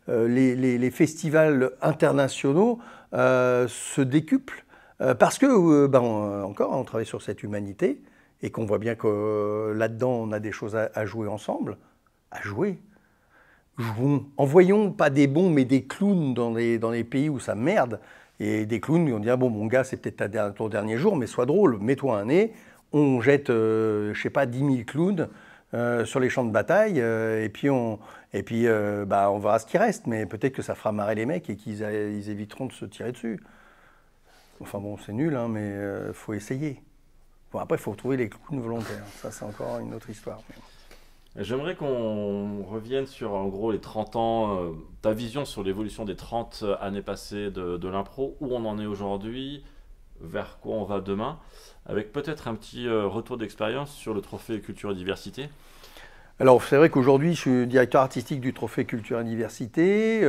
les festivals internationaux se décuplent, parce que, encore, on travaille sur cette humanité, et qu'on voit bien que là-dedans, on a des choses à jouer ensemble. À jouer. Jouons. Envoyons pas des bons, mais des clowns dans les pays où ça merde. Et des clowns, on dit, ah bon, mon gars, c'est peut-être ton dernier jour, mais sois drôle, mets-toi un nez. On jette, je sais pas, 10 000 clowns sur les champs de bataille, et puis on verra ce qui reste. Mais peut-être que ça fera marrer les mecs et qu'ils éviteront de se tirer dessus. Enfin bon, c'est nul, hein, mais faut essayer. Bon, après, il faut trouver les clowns volontaires. Ça, c'est encore une autre histoire. J'aimerais qu'on revienne sur en gros les 30 ans, ta vision sur l'évolution des 30 années passées de l'impro, où on en est aujourd'hui, vers quoi on va demain, avec peut-être un petit retour d'expérience sur le trophée Culture et Diversité. Alors c'est vrai qu'aujourd'hui je suis directeur artistique du trophée Culture et Diversité,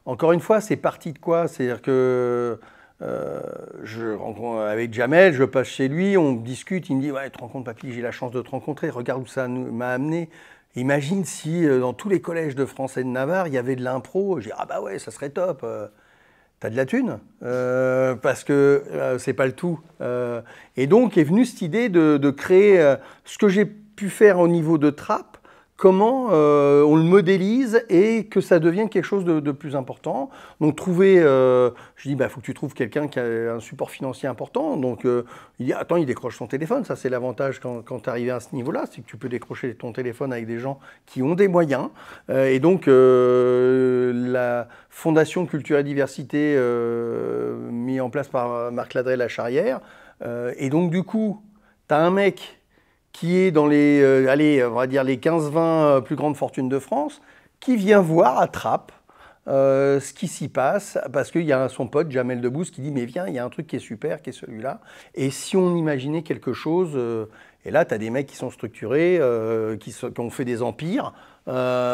encore une fois c'est parti de quoi? C'est-à-dire que je rencontre avec Jamel, je passe chez lui, on discute, il me dit ouais, tu te rends compte papy, j'ai la chance de te rencontrer, regarde où ça m'a amené. Imagine si dans tous les collèges de France et de Navarre il y avait de l'impro. Je dis ah bah ouais, ça serait top. T'as de la thune parce que c'est pas le tout. Et donc est venue cette idée de créer ce que j'ai pu faire au niveau de Trappes. Comment on le modélise et que ça devienne quelque chose de plus important. Donc trouver, je dis, bah, faut que tu trouves quelqu'un qui a un support financier important. Donc il dit, attends, il décroche son téléphone. Ça, c'est l'avantage quand tu es arrivé à ce niveau-là, c'est que tu peux décrocher ton téléphone avec des gens qui ont des moyens. Et donc la Fondation Culture et Diversité, mise en place par Marc Ladré-La Charrière. Et donc du coup, tu as un mec qui est dans les, allez, on va dire les 15-20 plus grandes fortunes de France, qui vient voir à Trappes ce qui s'y passe, parce qu'il y a son pote Jamel Debbouze qui dit mais viens, il y a un truc qui est super, qui est celui-là. Et si on imaginait quelque chose, et là tu as des mecs qui sont structurés, qui ont fait des empires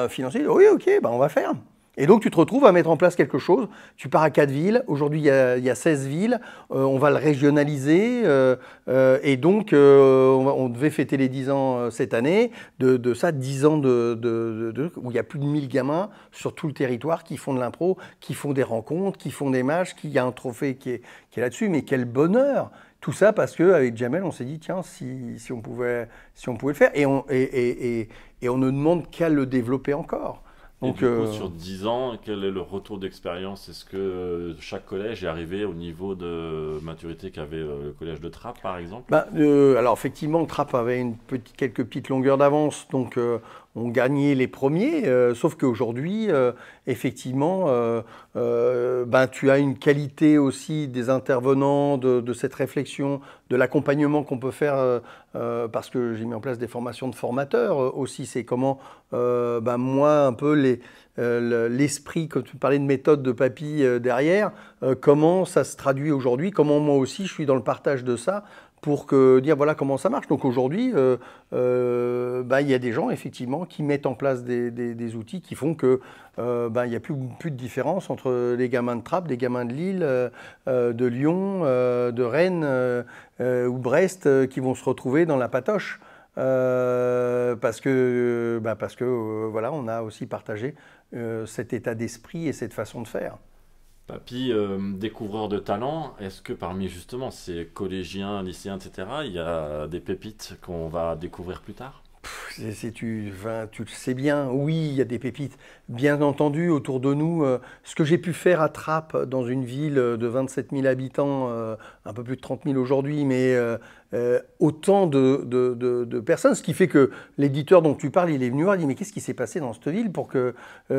financiers, oui ok, ben on va faire. Et donc tu te retrouves à mettre en place quelque chose, tu pars à 4 villes, aujourd'hui il y a 16 villes, on va le régionaliser, et donc on devait fêter les 10 ans cette année, de ça 10 ans où il y a plus de 1000 gamins sur tout le territoire qui font de l'impro, qui font des rencontres, qui font des matchs, qui y a un trophée qui est là-dessus, mais quel bonheur! Tout ça parce qu'avec Jamel, on s'est dit, tiens, si on pouvait le faire, et on ne demande qu'à le développer encore. Donc, et du coup, sur 10 ans, quel est le retour d'expérience? Est-ce que chaque collège est arrivé au niveau de maturité qu'avait le collège de Trappes, par exemple? Alors, effectivement, Trappes avait quelques petites longueurs d'avance, donc on gagnait les premiers, sauf qu'aujourd'hui, effectivement, tu as une qualité aussi des intervenants, de cette réflexion, de l'accompagnement qu'on peut faire, parce que j'ai mis en place des formations de formateurs aussi, c'est comment, moi, un peu l'esprit, quand tu parlais de méthode de papy derrière, comment ça se traduit aujourd'hui, comment moi aussi je suis dans le partage de ça, pour dire voilà comment ça marche. Donc aujourd'hui, il y a des gens effectivement qui mettent en place des outils qui font que il n'y a plus de différence entre les gamins de Trappes, des gamins de Lille, de Lyon, de Rennes ou Brest qui vont se retrouver dans la patoche. Parce que voilà, on a aussi partagé cet état d'esprit et cette façon de faire. Papy, découvreur de talent, est-ce que parmi justement ces collégiens, lycéens, etc., il y a des pépites qu'on va découvrir plus tard? Tu le sais bien, oui, il y a des pépites. Bien entendu, autour de nous, ce que j'ai pu faire à Trappes, dans une ville de 27 000 habitants, un peu plus de 30 000 aujourd'hui, mais autant de personnes, ce qui fait que l'éditeur dont tu parles, il est venu voir, il dit mais qu'est-ce qui s'est passé dans cette ville pour que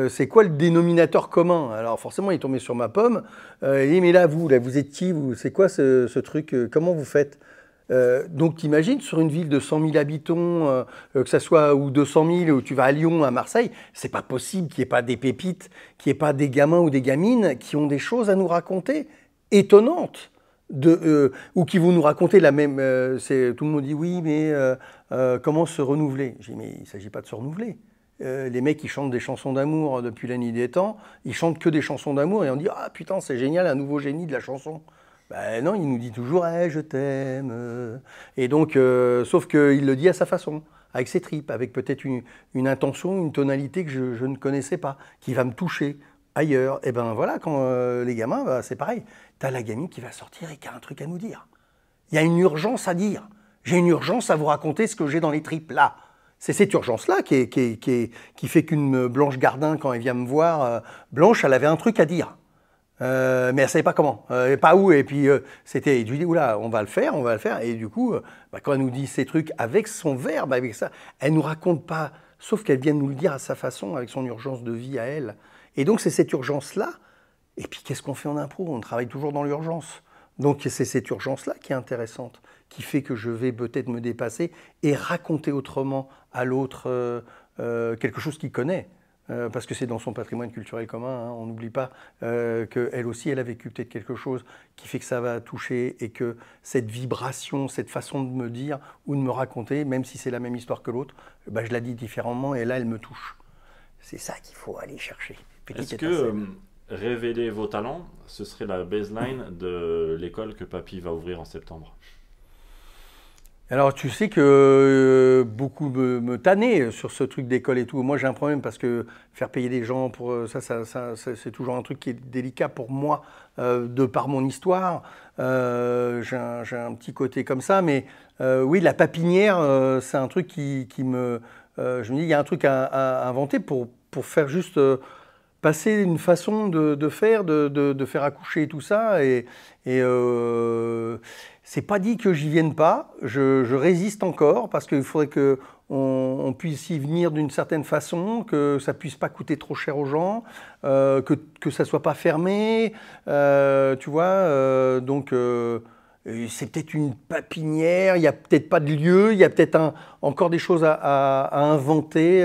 c'est quoi le dénominateur commun? Alors forcément, il est tombé sur ma pomme. Il dit mais là vous êtes qui? C'est quoi ce truc? Comment vous faites? Donc t'imagines sur une ville de 100 000 habitants, que ça soit ou 200 000, ou tu vas à Lyon, à Marseille, c'est pas possible qu'il n'y ait pas des pépites, qu'il n'y ait pas des gamins ou des gamines qui ont des choses à nous raconter étonnantes, ou qui vont nous raconter la même. Tout le monde dit oui, mais comment se renouveler? J'ai dit mais il ne s'agit pas de se renouveler. Les mecs qui chantent des chansons d'amour depuis la nuit des temps, ils chantent que des chansons d'amour et on dit ah putain c'est génial, un nouveau génie de la chanson. Ben non, il nous dit toujours hey, « je t'aime ». Et donc, sauf qu'il le dit à sa façon, avec ses tripes, avec peut-être une intention, une tonalité que je ne connaissais pas, qui va me toucher ailleurs. Et ben voilà, quand les gamins, c'est pareil. T'as la gamine qui va sortir et qui a un truc à nous dire. Il y a une urgence à dire. J'ai une urgence à vous raconter ce que j'ai dans les tripes, là. C'est cette urgence-là qui fait qu'une Blanche Gardin, quand elle vient me voir, Blanche, elle avait un truc à dire. Mais elle ne savait pas comment, pas où, et puis c'était, je lui dis, oula, on va le faire, et du coup, quand elle nous dit ces trucs avec son verbe, avec ça, elle ne nous raconte pas, sauf qu'elle vient nous le dire à sa façon, avec son urgence de vie à elle. Et donc c'est cette urgence-là, et puis qu'est-ce qu'on fait en impro? On travaille toujours dans l'urgence. Donc c'est cette urgence-là qui est intéressante, qui fait que je vais peut-être me dépasser et raconter autrement à l'autre quelque chose qu'il connaît. Parce que c'est dans son patrimoine culturel commun, hein. On n'oublie pas qu'elle aussi, elle a vécu peut-être quelque chose qui fait que ça va toucher et que cette vibration, cette façon de me dire ou de me raconter, même si c'est la même histoire que l'autre, je la dis différemment et là, elle me touche. C'est ça qu'il faut aller chercher. Est-ce que révéler vos talents, ce serait la baseline de l'école que Papy va ouvrir en septembre? Alors tu sais que beaucoup me tannaient sur ce truc d'école et tout. Moi j'ai un problème parce que faire payer des gens pour ça c'est toujours un truc qui est délicat pour moi de par mon histoire. J'ai un petit côté comme ça, mais oui la papinière c'est un truc qui me... je me dis il y a un truc à inventer pour faire juste... passer une façon de faire accoucher tout ça et c'est pas dit que j'y vienne pas, je résiste encore parce qu'il faudrait qu'on puisse y venir d'une certaine façon, que ça puisse pas coûter trop cher aux gens, que ça soit pas fermé, tu vois, donc c'est peut-être une papinière, il y a peut-être pas de lieu, il y a peut-être encore des choses à inventer,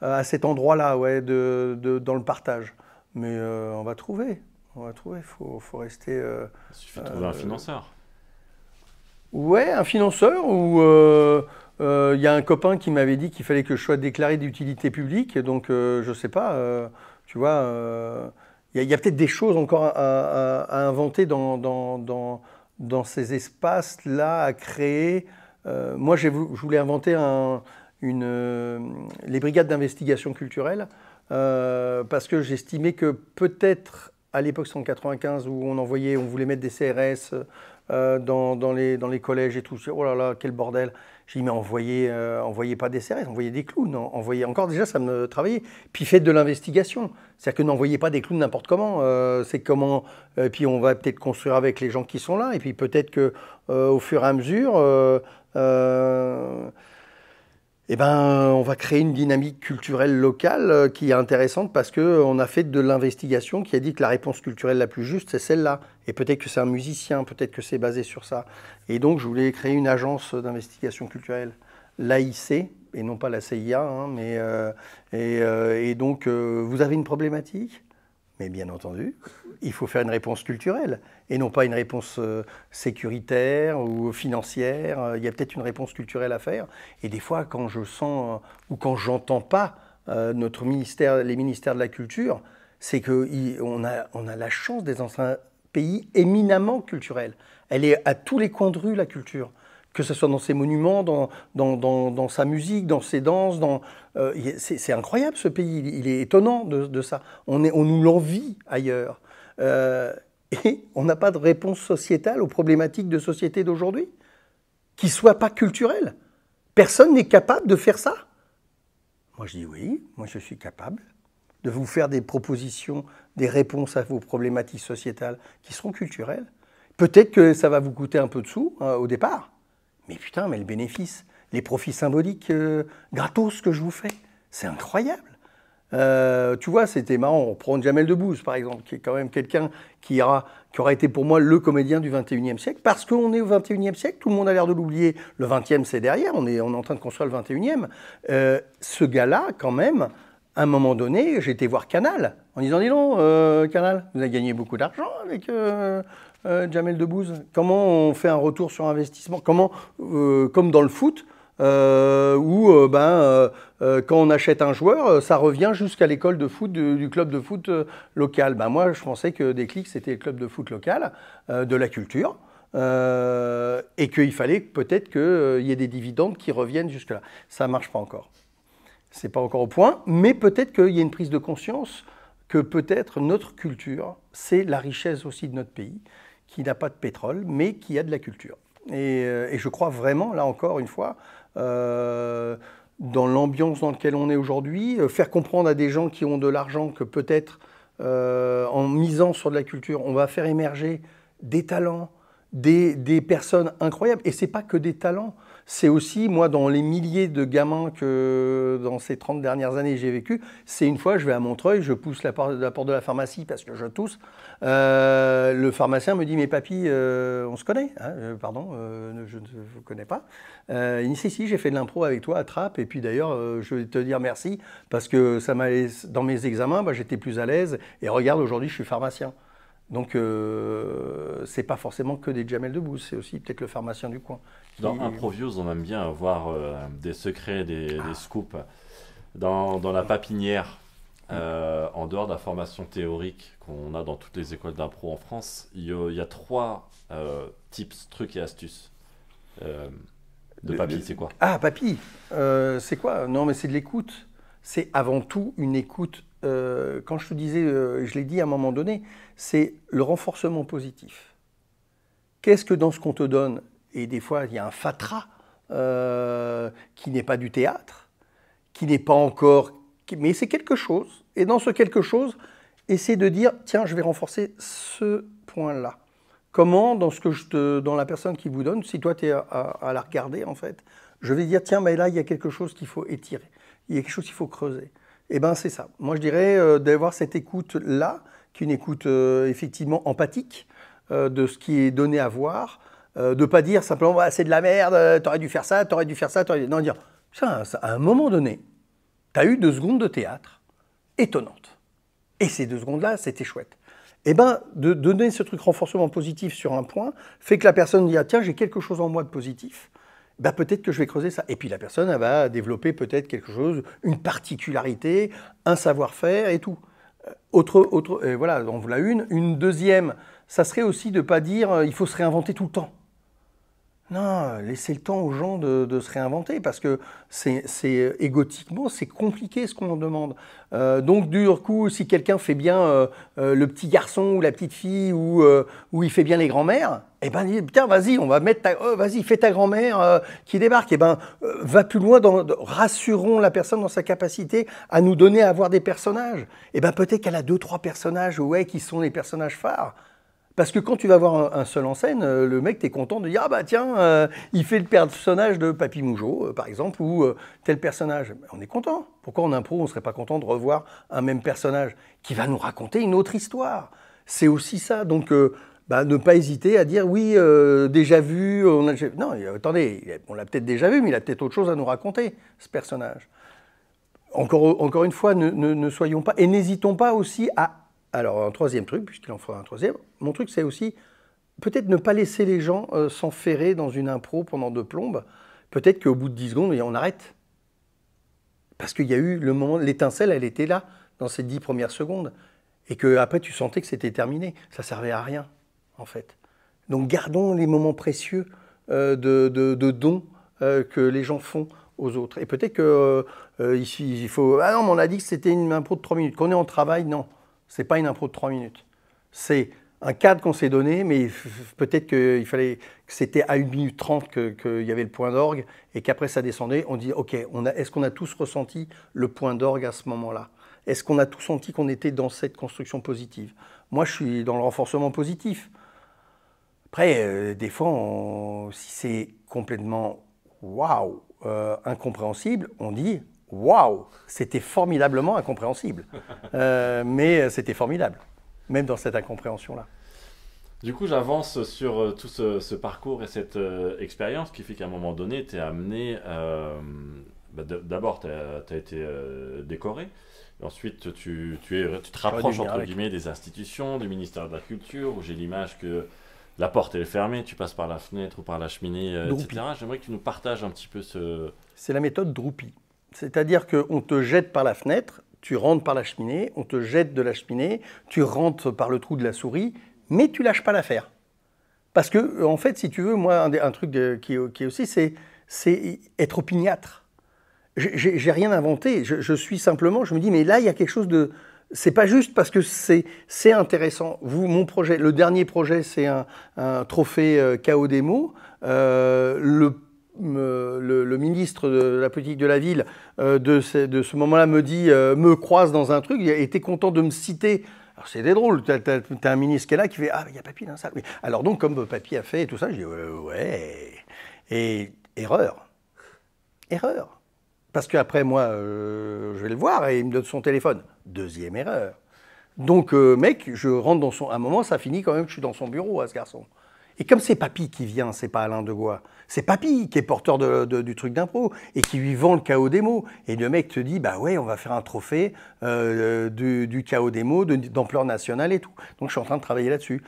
à cet endroit-là, ouais, dans le partage. Mais on va trouver. Il faut rester. Il suffit de trouver un financeur. Ouais, un financeur ou y a un copain qui m'avait dit qu'il fallait que je sois déclaré d'utilité publique, donc je sais pas, tu vois, y a peut-être des choses encore à inventer dans ces espaces-là, à créer. Moi, je voulais inventer les brigades d'investigation culturelle, parce que j'estimais que peut-être à l'époque 195 où on voulait mettre des CRS dans les collèges et tout. Oh là là, quel bordel. J'ai dit, mais envoyez pas des CRS, envoyez des clowns. Envoyez encore, déjà, ça me travaillait. Puis faites de l'investigation. C'est-à-dire que n'envoyez pas des clowns n'importe comment. C'est comment. Puis on va peut-être construire avec les gens qui sont là. Et puis peut-être que au fur et à mesure, eh ben, on va créer une dynamique culturelle locale qui est intéressante parce qu'on a fait de l'investigation qui a dit que la réponse culturelle la plus juste, c'est celle-là. Et peut-être que c'est un musicien, peut-être que c'est basé sur ça. Et donc, je voulais créer une agence d'investigation culturelle, l'AIC, et non pas la CIA. Hein, et donc, vous avez une problématique ? Mais bien entendu, il faut faire une réponse culturelle et non pas une réponse sécuritaire ou financière. Il y a peut-être une réponse culturelle à faire. Et des fois, quand je sens ou quand j'entends pas les ministères de la Culture, c'est qu'on a la chance d'être dans un pays éminemment culturel. Elle est à tous les coins de rue, la culture. Que ce soit dans ses monuments, dans sa musique, dans ses danses. C'est incroyable ce pays, il est étonnant de ça. On nous l'envie ailleurs. Et on n'a pas de réponse sociétale aux problématiques de société d'aujourd'hui qui ne soient pas culturelles. Personne n'est capable de faire ça. Moi je dis oui, moi je suis capable de vous faire des propositions, des réponses à vos problématiques sociétales qui seront culturelles. Peut-être que ça va vous coûter un peu de sous au départ. Mais putain, mais le bénéfice, les profits symboliques gratos que je vous fais, c'est incroyable. Tu vois, c'était marrant. On prend Jamel Debbouze, par exemple, qui est quand même quelqu'un qui aura été pour moi le comédien du 21e siècle. Parce qu'on est au 21e siècle, tout le monde a l'air de l'oublier. Le 20e, c'est derrière, on est en train de construire le 21e. Ce gars-là, quand même, à un moment donné, j'ai été voir Canal, en disant, dis donc, Canal, vous avez gagné beaucoup d'argent avec... Jamel Debbouze, comment on fait un retour sur investissement? Comment, comme dans le foot, où quand on achète un joueur, ça revient jusqu'à l'école de foot du club de foot local. Ben moi, je pensais que Déclic, c'était le club de foot local, de la culture, et qu'il fallait peut-être qu'il y ait des dividendes qui reviennent jusque-là. Ça ne marche pas encore. C'est pas encore au point, mais peut-être qu'il y a une prise de conscience que peut-être notre culture, c'est la richesse aussi de notre pays, qui n'a pas de pétrole, mais qui a de la culture. Et je crois vraiment, là encore une fois, dans l'ambiance dans laquelle on est aujourd'hui, faire comprendre à des gens qui ont de l'argent que peut-être, en misant sur de la culture, on va faire émerger des talents, des personnes incroyables. Et ce n'est pas que des talents, c'est aussi, moi, dans les milliers de gamins que, dans ces 30 dernières années, j'ai vécu, c'est une fois, je vais à Montreuil, je pousse la porte de la pharmacie parce que je tousse. Le pharmacien me dit, mais papy, on se connaît hein, pardon, je ne vous connais pas. Il dit, si, j'ai fait de l'impro avec toi à Trappes, et puis d'ailleurs, je vais te dire merci, parce que ça dans mes examens, j'étais plus à l'aise, et regarde, aujourd'hui, je suis pharmacien. Donc, c'est pas forcément que des Jamel Debbouze, c'est aussi peut-être le pharmacien du coin. Dans Improvios, on aime bien avoir des secrets, des scoops. Dans la papinière, en dehors de la formation théorique qu'on a dans toutes les écoles d'impro en France, il y a 3 tips, trucs et astuces. De papy, c'est quoi? Ah, papy, c'est quoi? Non, mais c'est de l'écoute. C'est avant tout une écoute. Quand je te disais, je l'ai dit à un moment donné, c'est le renforcement positif. Qu'est-ce que dans ce qu'on te donne, et des fois il y a un fatras qui n'est pas du théâtre, qui n'est pas encore... Mais c'est quelque chose. Et dans ce quelque chose, essaie de dire, tiens, je vais renforcer ce point-là. Comment, dans la personne qui vous donne, si toi tu es à la regarder en fait, je vais dire, tiens, mais là il y a quelque chose qu'il faut étirer, il y a quelque chose qu'il faut creuser. Eh bien, c'est ça. Moi, je dirais d'avoir cette écoute-là, qui est une écoute effectivement empathique de ce qui est donné à voir, de ne pas dire simplement c'est de la merde, t'aurais dû faire ça, t'aurais dû faire ça, non, dire, tiens, à un moment donné, Tu as eu 2 secondes de théâtre étonnantes. Et ces 2 secondes-là, c'était chouette. Eh bien, de donner ce truc renforcement positif sur un point fait que la personne dit « Ah tiens, j'ai quelque chose en moi de positif. » Ben, peut-être que je vais creuser ça. Et puis la personne, elle va développer peut-être quelque chose, une particularité, un savoir-faire et tout. Voilà, on voilà une. Une deuxième, ça serait aussi de ne pas dire il faut se réinventer tout le temps. Non, laissez le temps aux gens de se réinventer parce que égotiquement, c'est compliqué ce qu'on en demande. Donc, du coup, si quelqu'un fait bien le petit garçon ou la petite fille ou il fait bien les grands-mères, eh ben, tiens, vas-y, on va mettre vas-y, fais ta grand-mère qui débarque. Eh ben, va plus loin, rassurons la personne dans sa capacité à nous donner à voir des personnages. Eh ben, peut-être qu'elle a 2-3 personnages qui sont les personnages phares. Parce que quand tu vas voir un seul en scène, le mec, t'es content de dire « Ah bah tiens, il fait le personnage de Papy Mougeot, par exemple, ou tel personnage. » On est content. Pourquoi en impro, on ne serait pas content de revoir un même personnage qui va nous raconter une autre histoire? C'est aussi ça. Donc, ne pas hésiter à dire « Oui, déjà vu. » Non, attendez, on l'a peut-être déjà vu, mais il a peut-être autre chose à nous raconter, ce personnage. Encore une fois, ne soyons pas... Et n'hésitons pas aussi à... Alors, un troisième truc, puisqu'il en fera un troisième, mon truc, c'est aussi peut-être ne pas laisser les gens s'enferrer dans une impro pendant 2 plombes. Peut-être qu'au bout de 10 secondes, on arrête. Parce qu'il y a eu le moment, l'étincelle, elle était là, dans ces 10 premières secondes. Et qu'après, tu sentais que c'était terminé. Ça ne servait à rien, en fait. Donc, gardons les moments précieux de dons que les gens font aux autres. Et peut-être qu'ici, il faut... Ah non, mais on a dit que c'était une impro de 3 minutes. Qu'on est en travail, non. C'est pas une impro de 3 minutes. C'est un cadre qu'on s'est donné, mais peut-être qu'il fallait que c'était à 1 minute 30 qu'il y avait le point d'orgue et qu'après ça descendait. On dit, OK, est-ce qu'on a tous ressenti le point d'orgue à ce moment-là? Est-ce qu'on a tous senti qu'on était dans cette construction positive? Moi, je suis dans le renforcement positif. Après, des fois, si c'est complètement waouh, incompréhensible, on dit waouh, c'était formidablement incompréhensible. Mais c'était formidable, même dans cette incompréhension-là. Du coup, j'avance sur tout ce parcours et cette expérience qui fait qu'à un moment donné, tu es amené. D'abord, tu as été décoré. Et ensuite, tu te rapproches entre guillemets des institutions, du ministère de la Culture, où j'ai l'image que la porte elle est fermée, tu passes par la fenêtre ou par la cheminée, etc. J'aimerais que tu nous partages un petit peu ce... C'est la méthode Droupy. C'est-à-dire qu'on te jette par la fenêtre, tu rentres par la cheminée, on te jette de la cheminée, tu rentres par le trou de la souris, mais tu lâches pas l'affaire. Parce que, en fait, si tu veux, moi, un truc qui est aussi, c'est être opiniâtre. J'ai rien inventé, je suis simplement, je me dis, mais là, il y a quelque chose de... C'est pas juste parce que c'est intéressant. Mon projet, le dernier projet, c'est un trophée KO Démo. Le ministre de la politique de la ville de ce moment-là me croise dans un truc, il était content de me citer. Alors c'était drôle, t'as un ministre qui est là qui fait « Ah, il y a Papy dans ça. Oui. » Alors donc, comme Papy a fait et tout ça, je dis « Ouais. » Et erreur. Parce qu'après, moi, je vais le voir et il me donne son téléphone. Deuxième erreur. Donc, mec, je rentre à un moment, ça finit quand même que je suis dans son bureau, à ce garçon. Et comme c'est Papy qui vient, c'est pas Alain Degois, c'est Papy qui est porteur du truc d'impro et qui lui vend le KO Démo. Et le mec te dit, bah ouais, on va faire un trophée du KO Démo d'ampleur nationale et tout. Donc je suis en train de travailler là-dessus.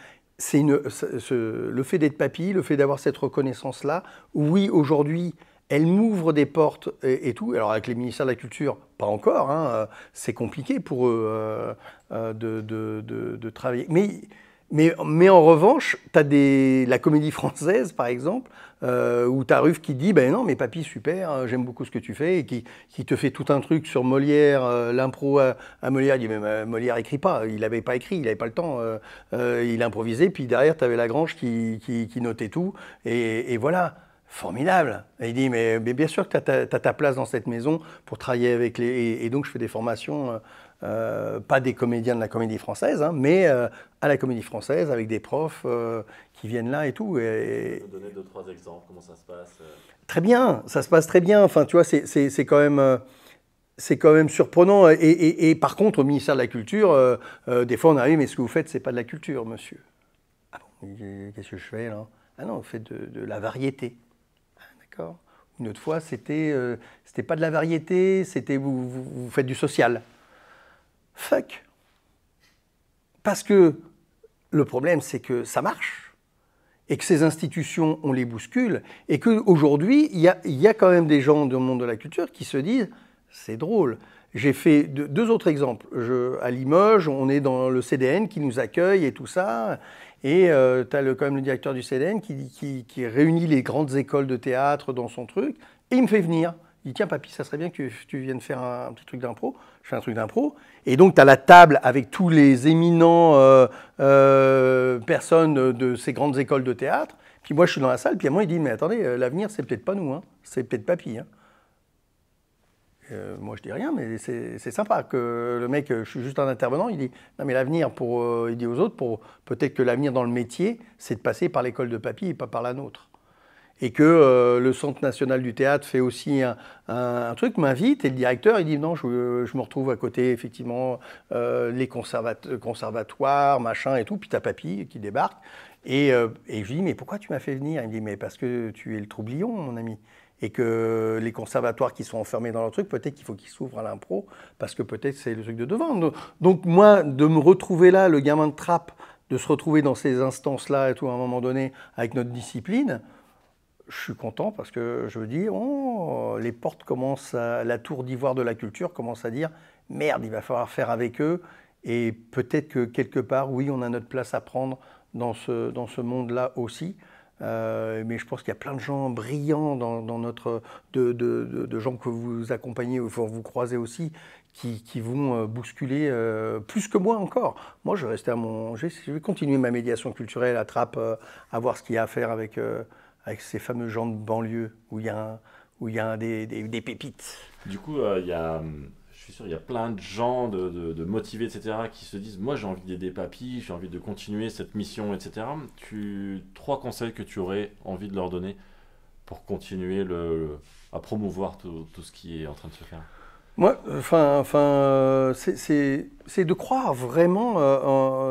Le fait d'être Papy, le fait d'avoir cette reconnaissance-là, oui, aujourd'hui, elle m'ouvre des portes et tout. Alors avec les ministères de la Culture, pas encore, hein, c'est compliqué pour eux de travailler. Mais en revanche, tu as la Comédie Française, par exemple, où tu as Ruff qui dit ben non, mais Papy, super, j'aime beaucoup ce que tu fais, et qui te fait tout un truc sur Molière, l'impro à Molière. Il dit mais Molière écrit pas, il n'avait pas écrit, il n'avait pas le temps, il improvisait, puis derrière, tu avais Lagrange qui notait tout, et voilà. Formidable. Et il dit, mais bien sûr que tu as ta place dans cette maison pour travailler avec et donc je fais des formations, pas des comédiens de la Comédie Française, hein, mais à la Comédie Française avec des profs qui viennent là et tout. Tu peux donner 2-3 exemples, comment ça se passe Très bien, ça se passe très bien. Enfin, tu vois, c'est quand même surprenant. Et par contre, au ministère de la Culture, des fois on arrive, mais ce que vous faites, c'est pas de la culture, monsieur. Ah bon, qu'est-ce que je fais là? Ah non, vous faites de la variété. Une autre fois, c'était pas de la variété, c'était vous faites du social. Fuck. Parce que le problème, c'est que ça marche, et que ces institutions, on les bouscule, et qu'aujourd'hui, il y a quand même des gens dans le monde de la culture qui se disent « c'est drôle ». J'ai fait deux autres exemples. À Limoges, on est dans le CDN qui nous accueille et tout ça. Et tu as quand même le directeur du CDN qui réunit les grandes écoles de théâtre dans son truc. Et il me fait venir. Il dit, tiens papy, ça serait bien que tu viennes faire un petit truc d'impro. Je fais un truc d'impro. Et donc tu as la table avec tous les éminents personnes de ces grandes écoles de théâtre. Puis moi je suis dans la salle, puis à moi il dit, mais attendez, l'avenir c'est peut-être pas nous, hein. C'est peut-être papy. Hein. Moi je dis rien, mais c'est sympa que le mec, je suis juste un intervenant, il dit non mais l'avenir il dit aux autres, peut-être que l'avenir dans le métier, c'est de passer par l'école de papy et pas par la nôtre. Et que le Centre national du théâtre fait aussi un truc, m'invite, et le directeur il dit non, je me retrouve à côté effectivement les conservatoires, machin et tout, puis t'as papy qui débarque, et je lui dis mais pourquoi tu m'as fait venir? Il me dit mais parce que tu es le troublion mon ami. Et que les conservatoires qui sont enfermés dans leur truc, peut-être qu'il faut qu'ils s'ouvrent à l'impro, parce que peut-être c'est le truc de devant. Donc moi, de me retrouver là, le gamin de trappe, de se retrouver dans ces instances-là et tout, à un moment donné, avec notre discipline, je suis content parce que je me dis, oh, les portes commencent la tour d'ivoire de la culture commence à dire, merde, il va falloir faire avec eux, et peut-être que quelque part, oui, on a notre place à prendre dans ce monde-là aussi. Mais je pense qu'il y a plein de gens brillants dans notre de gens que vous accompagnez, enfin, vous croisez aussi, qui vont bousculer plus que moi encore. Moi, je vais rester je vais continuer ma médiation culturelle à Trappes, à voir ce qu'il y a à faire avec ces fameux gens de banlieue où il y a des pépites. Du coup, je suis sûr, il y a plein de gens de motivés, etc., qui se disent, moi j'ai envie d'aider papy, j'ai envie de continuer cette mission, etc. 3 conseils que tu aurais envie de leur donner pour continuer à promouvoir tout ce qui est en train de se faire? Moi, c'est de croire vraiment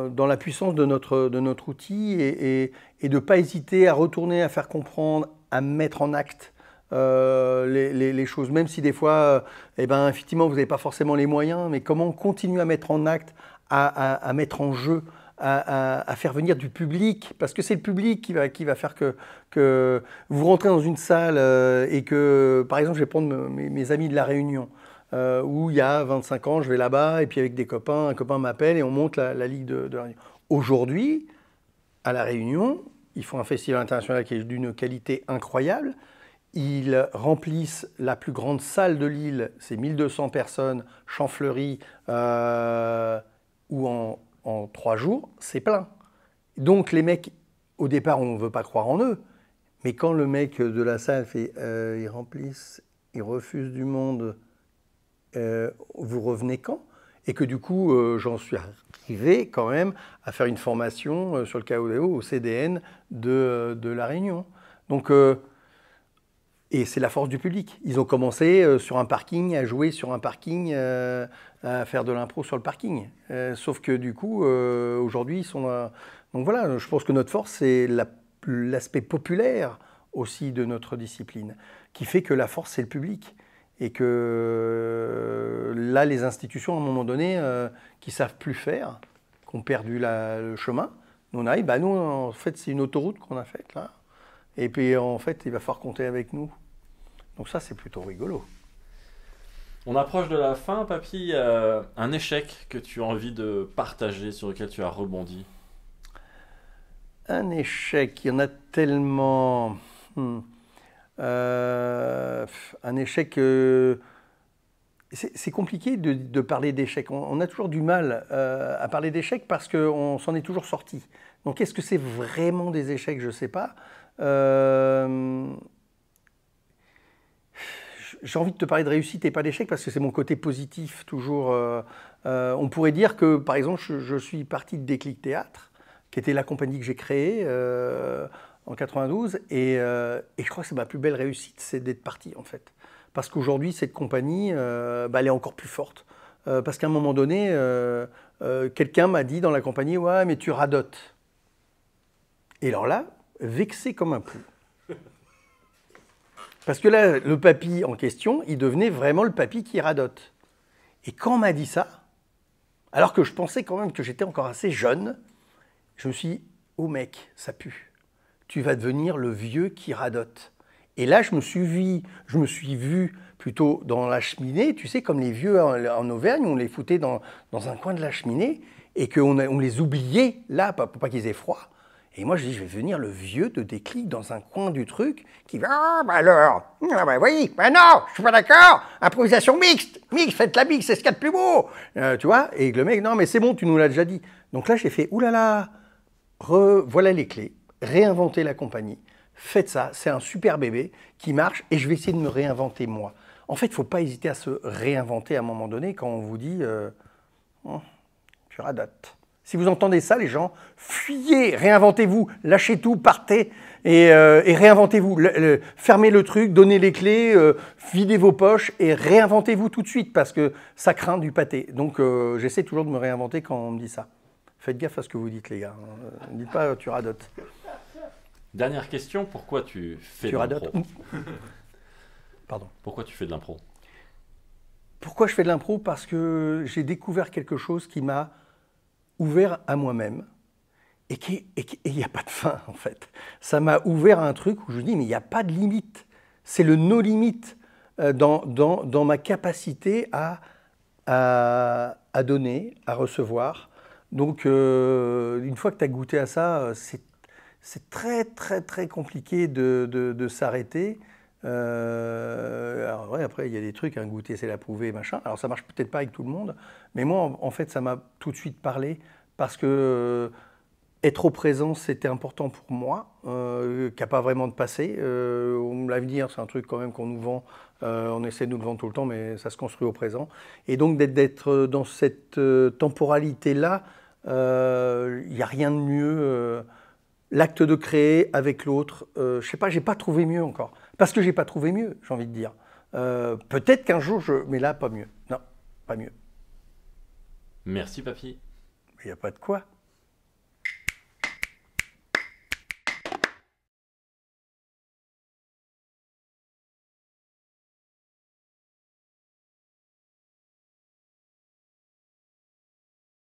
dans la puissance de notre outil et de ne pas hésiter à retourner, à faire comprendre, à mettre en acte les choses, même si des fois, effectivement, vous n'avez pas forcément les moyens, mais comment on continue à mettre en acte, à mettre en jeu, à faire venir du public, parce que c'est le public qui va faire que vous rentrez dans une salle et que, par exemple, je vais prendre mes amis de La Réunion, où il y a 25 ans, je vais là-bas, et puis avec des copains, un copain m'appelle et on monte la Ligue de La Réunion. Aujourd'hui, à La Réunion, ils font un festival international qui est d'une qualité incroyable. Ils remplissent la plus grande salle de l'île, c'est 1200 personnes, Champfleury, où en 3 jours, c'est plein. Donc les mecs, au départ, on ne veut pas croire en eux, mais quand le mec de la salle fait ils remplissent, ils refusent du monde, vous revenez quand? Et que du coup, j'en suis arrivé quand même à faire une formation sur le KODO au CDN de La Réunion. Donc, et c'est la force du public. Ils ont commencé sur un parking, à jouer sur un parking, à faire de l'impro sur le parking. Sauf que du coup, aujourd'hui, ils sont là. Donc voilà, je pense que notre force, c'est l'aspect populaire aussi de notre discipline, qui fait que la force, c'est le public. Et que là, les institutions, à un moment donné, qui ne savent plus faire, qui ont perdu le chemin, nous, on arrive, nous, en fait, c'est une autoroute qu'on a faite, là. Et puis, en fait, il va falloir compter avec nous. Donc ça, c'est plutôt rigolo. On approche de la fin, papy. Un échec que tu as envie de partager, sur lequel tu as rebondi? Un échec, il y en a tellement... un échec... c'est compliqué de parler d'échec. On a toujours du mal à parler d'échec parce qu'on s'en est toujours sorti. Donc est-ce que c'est vraiment des échecs? Je ne sais pas. J'ai envie de te parler de réussite et pas d'échec parce que c'est mon côté positif toujours. On pourrait dire que, par exemple, je suis parti de Déclic Théâtre, qui était la compagnie que j'ai créée en 92, et je crois que c'est ma plus belle réussite, c'est d'être parti en fait. Parce qu'aujourd'hui, cette compagnie, elle est encore plus forte. Parce qu'à un moment donné, quelqu'un m'a dit dans la compagnie, ouais, mais tu radotes. Et alors là, vexé comme un pou. Parce que là, le papy en question, il devenait vraiment le papy qui radote. Et quand on m'a dit ça, alors que je pensais quand même que j'étais encore assez jeune, je me suis dit, oh mec, ça pue. Tu vas devenir le vieux qui radote. Et là, je me suis vu plutôt dans la cheminée, tu sais, comme les vieux en Auvergne, on les foutait dans un coin de la cheminée et qu'on les oubliait là, pour pas qu'ils aient froid. Et moi, je dis, je vais devenir le vieux de déclic dans un coin du truc qui va, ah, bah alors, ah, bah oui, bah non, je suis pas d'accord, improvisation mixte, faites la mixte, c'est ce qu'il y a de plus beau, tu vois. Et le mec, non, mais c'est bon, tu nous l'as déjà dit. Donc là, j'ai fait, oulala, voilà les clés, réinventer la compagnie. Faites ça, c'est un super bébé qui marche et je vais essayer de me réinventer moi. En fait, il ne faut pas hésiter à se réinventer à un moment donné quand on vous dit oh, tu radotes. Si vous entendez ça, les gens, fuyez, réinventez-vous, lâchez tout, partez et réinventez-vous. Fermez le truc, donnez les clés, videz vos poches et réinventez-vous tout de suite parce que ça craint du pâté. Donc j'essaie toujours de me réinventer quand on me dit ça. Faites gaffe à ce que vous dites, les gars. Ne dites pas tu radotes. Dernière question, pourquoi tu fais de l'impro? Pardon. Pourquoi tu fais de l'impro? Pourquoi je fais de l'impro? Parce que j'ai découvert quelque chose qui m'a ouvert à moi-même et il n'y a pas de fin en fait. Ça m'a ouvert à un truc où je me dis mais il n'y a pas de limite. C'est le no limite dans ma capacité à donner, à recevoir. Donc une fois que tu as goûté à ça, c'est très très très compliqué de s'arrêter. Alors ouais, après il y a des trucs, un goûter c'est l'approuver, machin. Alors ça marche peut-être pas avec tout le monde, mais moi en fait ça m'a tout de suite parlé parce que être au présent c'était important pour moi, qui n'a pas vraiment de passé. L'avenir c'est un truc quand même qu'on nous vend, on essaie de nous le vendre tout le temps, mais ça se construit au présent. Et donc d'être dans cette temporalité-là, il n'y a rien de mieux. L'acte de créer avec l'autre, je sais pas, j'ai pas trouvé mieux encore. Parce que j'ai pas trouvé mieux, j'ai envie de dire. Peut-être qu'un jour, mais là, pas mieux. Non, pas mieux. Merci, papy. Il n'y a pas de quoi.